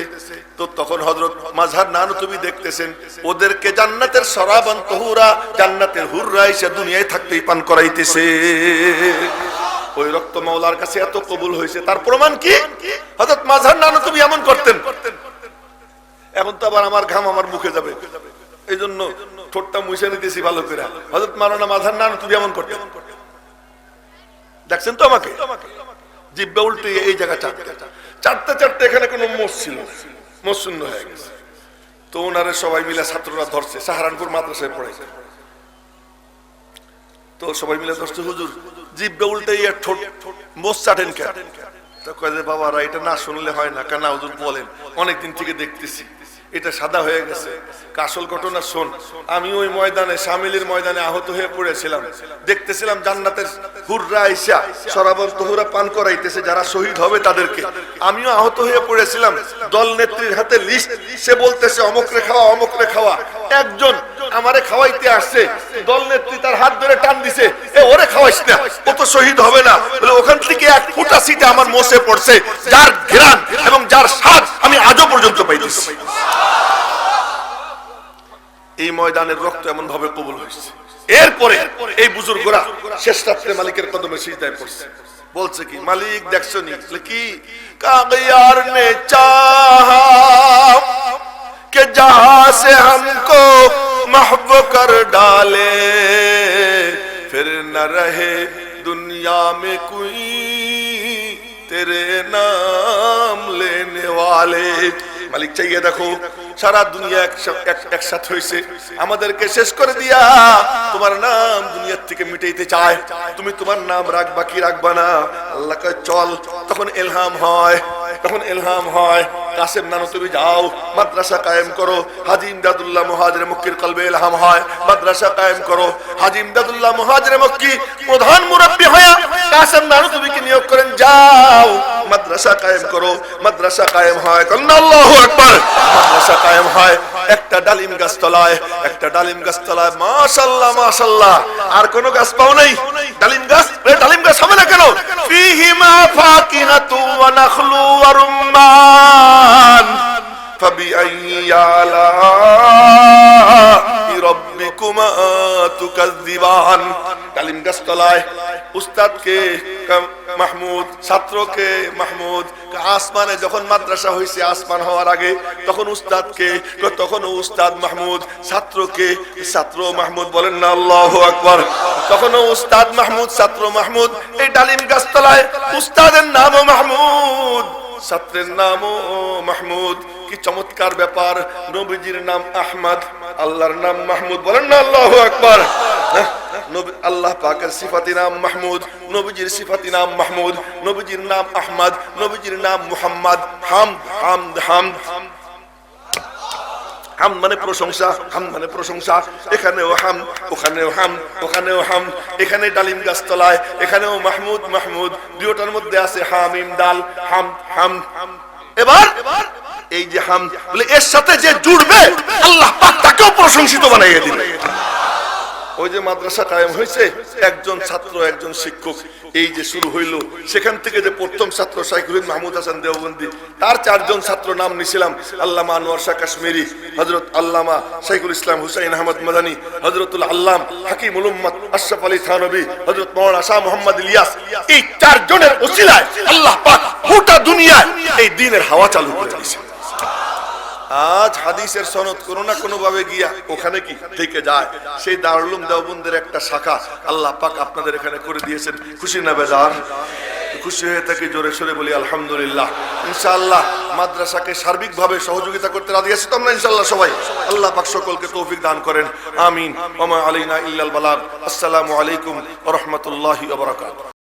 Speaker 1: তো তখন হযরত মাজহার নানুতুবি দেখতেছেন ওদেরকে জান্নাতের শরাবান তহুরা, জান্নাতের হুররা এসে দুনিয়ায় থাকতেই পান করাইতেছে। ওই রক্ত মাওলার কাছে এত কবুল হয়েছে, তার প্রমাণ কি? হযরত মাজহার নানুতুবি এমন করতেন। এখন তো আবার আমার ঘাম আমার মুখে যাবে, এই জন্য ঠোঁটটা মুছে নিতেছি ভালো করে। হযরত মাওলানা মাজহার নানুতুবি এমন করতেন, দেখছেন তো আমাকে, জিব্বা উল্টে এই জায়গা চারটে এখানে কোনো মোষ ছিল, মোষ শূন্য হয়ে গেছে। তো ওনারে সবাই মিলে ছাত্ররা ধরছে, সাহারানপুর মাদ্রাসায় পড়াইছে। তো সবাই মিলে ধরছে, হুজুর জিব্বা উল্টে ঠোঁট মোষ চাটেন কেন? তো কয় যে বাবারা এটা না শুনলে হয় না, কেন হুজুর বলেন, অনেকদিন থেকে দেখতেছি এটা সাদা হয়ে গেছে। আসল ঘটনা শোন, আমি ওই ময়দানে শামিলের ময়দানে আহত হয়ে পড়েছিলাম, দেখতেছিলাম জান্নাতের হুররা আইসা শরাবত তহুরা পান করাইতেছে যারা শহীদ হবে তাদেরকে। আমিও আহত হয়ে পড়েছিলাম, দল নেত্রীর হাতে লিস্ট, সে বলতেছে অমুকরে খাওয়া অমুকরে খাওয়া। একজন আমারে খাওয়াইতে আসছে, দল নেত্রী তার হাত ধরে টান দিছে, এ ওরে খাওয়াইস না, ও তো শহীদ হবে না। বলে ওখান থেকে এক ফুটা সিটে আমার মোষে পড়ছে, যার ঘ্রাণ এবং যার স্বাদ আমি আজও পর্যন্ত পাইতেছি। এই ময়দানের রক্ত এমন ভাবে কবুল হয়েছে। এরপরে এই বুজুর্গরা শেষ রাত্রে মালিকের কদমে সিজদায় পড়ছে, বলছে কি, মালিক দেখছো নি কি কাগিয়ার নে চাহা कि जहां से हमको महब कर डाले, फिर न रहे दुनिया में कोई तेरे नाम लेने वाले। মালিক চাইয়ে দেখো, সারা দুনিয়া একসাথে হয়েছে, আমাদেরকে শেষ করে দিয়া তোমার নাম দুনিয়ার থেকে মিটাইতে চায়, তুমি তোমার নাম রাখবা কি রাখবা না? আল্লাহ কয় চল। তখন ইলহাম হয়, যখন ইলহাম হয় কাসেম নানুতুবি যাও মাদ্রাসা কায়েম করো, হাজী ইমদাদুল্লাহ মুহাজিরে মক্কির কলবে ইলহাম হয় মাদ্রাসা কায়েম করো, হাজী ইমদাদুল্লাহ মুহাজিরে মক্কি প্রধান মুরব্বি হয়ে কাসেম নানুতুবিকে নিয়োগ করেন, যাও মাদ্রাসা কায়েম করো। মাদ্রাসা কায়েম হয়, আল্লাহু আকবার। মাদ্রাসা কায়েম হয় একটা ডালিম গাছতলায়, একটা ডালিম গাছতলায়, মাশাআল্লাহ মাশাআল্লাহ। আর কোন গাছ পাও নাই? ডালিম গাছ। ডালিম গাছ হবে না কেন? ফিহিমা ফাকিহাতু ওয়া নাখলু ওয়া রুম্মান ফাবিআইয়ি আলা'i রাব্বিকুমা তুকাযযিবান। ডালিম গাছতলায় উস্তাদকে মাহমুদ, ছাত্রকে মাহমুদ। আসমানে যখন মাদ্রাসা হয়েছে, আসমান হওয়ার আগে তখন উস্তাদকে, তখন উস্তাদ মাহমুদ, ছাত্রকে ছাত্র মাহমুদ। বলেন না আল্লাহু আকবার। তখন উস্তাদ মাহমুদ, ছাত্র মাহমুদ। এই ডালিম গাছতলায় উস্তাদের নামও মাহমুদ, ছাত্রের নামও মাহমুদ। কি চমৎকার ব্যাপার! নবীজির নাম আহমদ, আল্লাহর নাম মাহমুদ। বলেন না আল্লাহু আকবার। আল্লাহ পাকের সিফাতি নাম মাহমুদ, নবীজির সিফাতি নাম মাহমুদ, নবীজির নাম আহমদ, নবীজির নাম মুহাম্মদ। হামদ হামদ হামদ। হামদ মানে প্রশংসা, হামদ মানে প্রশংসা। এখানেও হামদ, ওখানেও হামদ, ওখানেও হামদ। এখানে ডালিম গাছতলায়, এখানেও মাহমুদ মাহমুদ। দুটোর মধ্যে আছে হামিম দাল, হামদ হামদ। এবার এই যে হামদ বলে এর সাথে যে জুড়বে আল্লাহ পাক তাকেও প্রশংসিত বানাইয়ে দিবেন। ওই যে মাদ্রাসা কায়েম হয়েছে, একজন ছাত্র একজন শিক্ষক, এই যে শুরু হইল, সেখান থেকে যে প্রথম ছাত্র শাইখুল মাহমুদ হাসান দেওবন্দি, তার 4 জন ছাত্র নাম নিছিলাম আল্লামা আনোয়ার শাহ কাশ্মীরি, হযরত আল্লামা শাইখুল ইসলাম হুসাইন আহমদ মাদানী, হযরতুল আল্লাম হাকিমুল উম্মত আশরাফ আলী থানভী, হযরত মাওলানা শাহ মোহাম্মদ ইলিয়াস। এই 4 জনের ওসিলায় আল্লাহ পাক গোটা দুনিয়ায় এই দ্বীনের হাওয়া চালু করে দিয়েছে। আজ হাদিসের সনদ কোনো না কোনো ভাবে গিয়া ওখানে কি থেকে যায়। সেই দারুল উলুম দেওবন্দের একটা শাখা আল্লাহ পাক আপনাদের এখানে করে দিয়েছেন। খুশি না বেজার? খুশি হয়ে থাকি, জোরে সোরে বলি আলহামদুলিল্লাহ। ইনশাআল্লাহ মাদ্রাসাকে সার্বিকভাবে সহযোগিতা করতে রাজি আছি তো আমরা ইনশাআল্লাহ সবাই। আল্লাহ পাক সকলকে তৌফিক দান করেন, আমিন। ওয়া মা আলাইনা ইল্লাল বালাগ। আসসালামু আলাইকুম ওয়া রাহমাতুল্লাহি ওয়া বারাকাতুহু।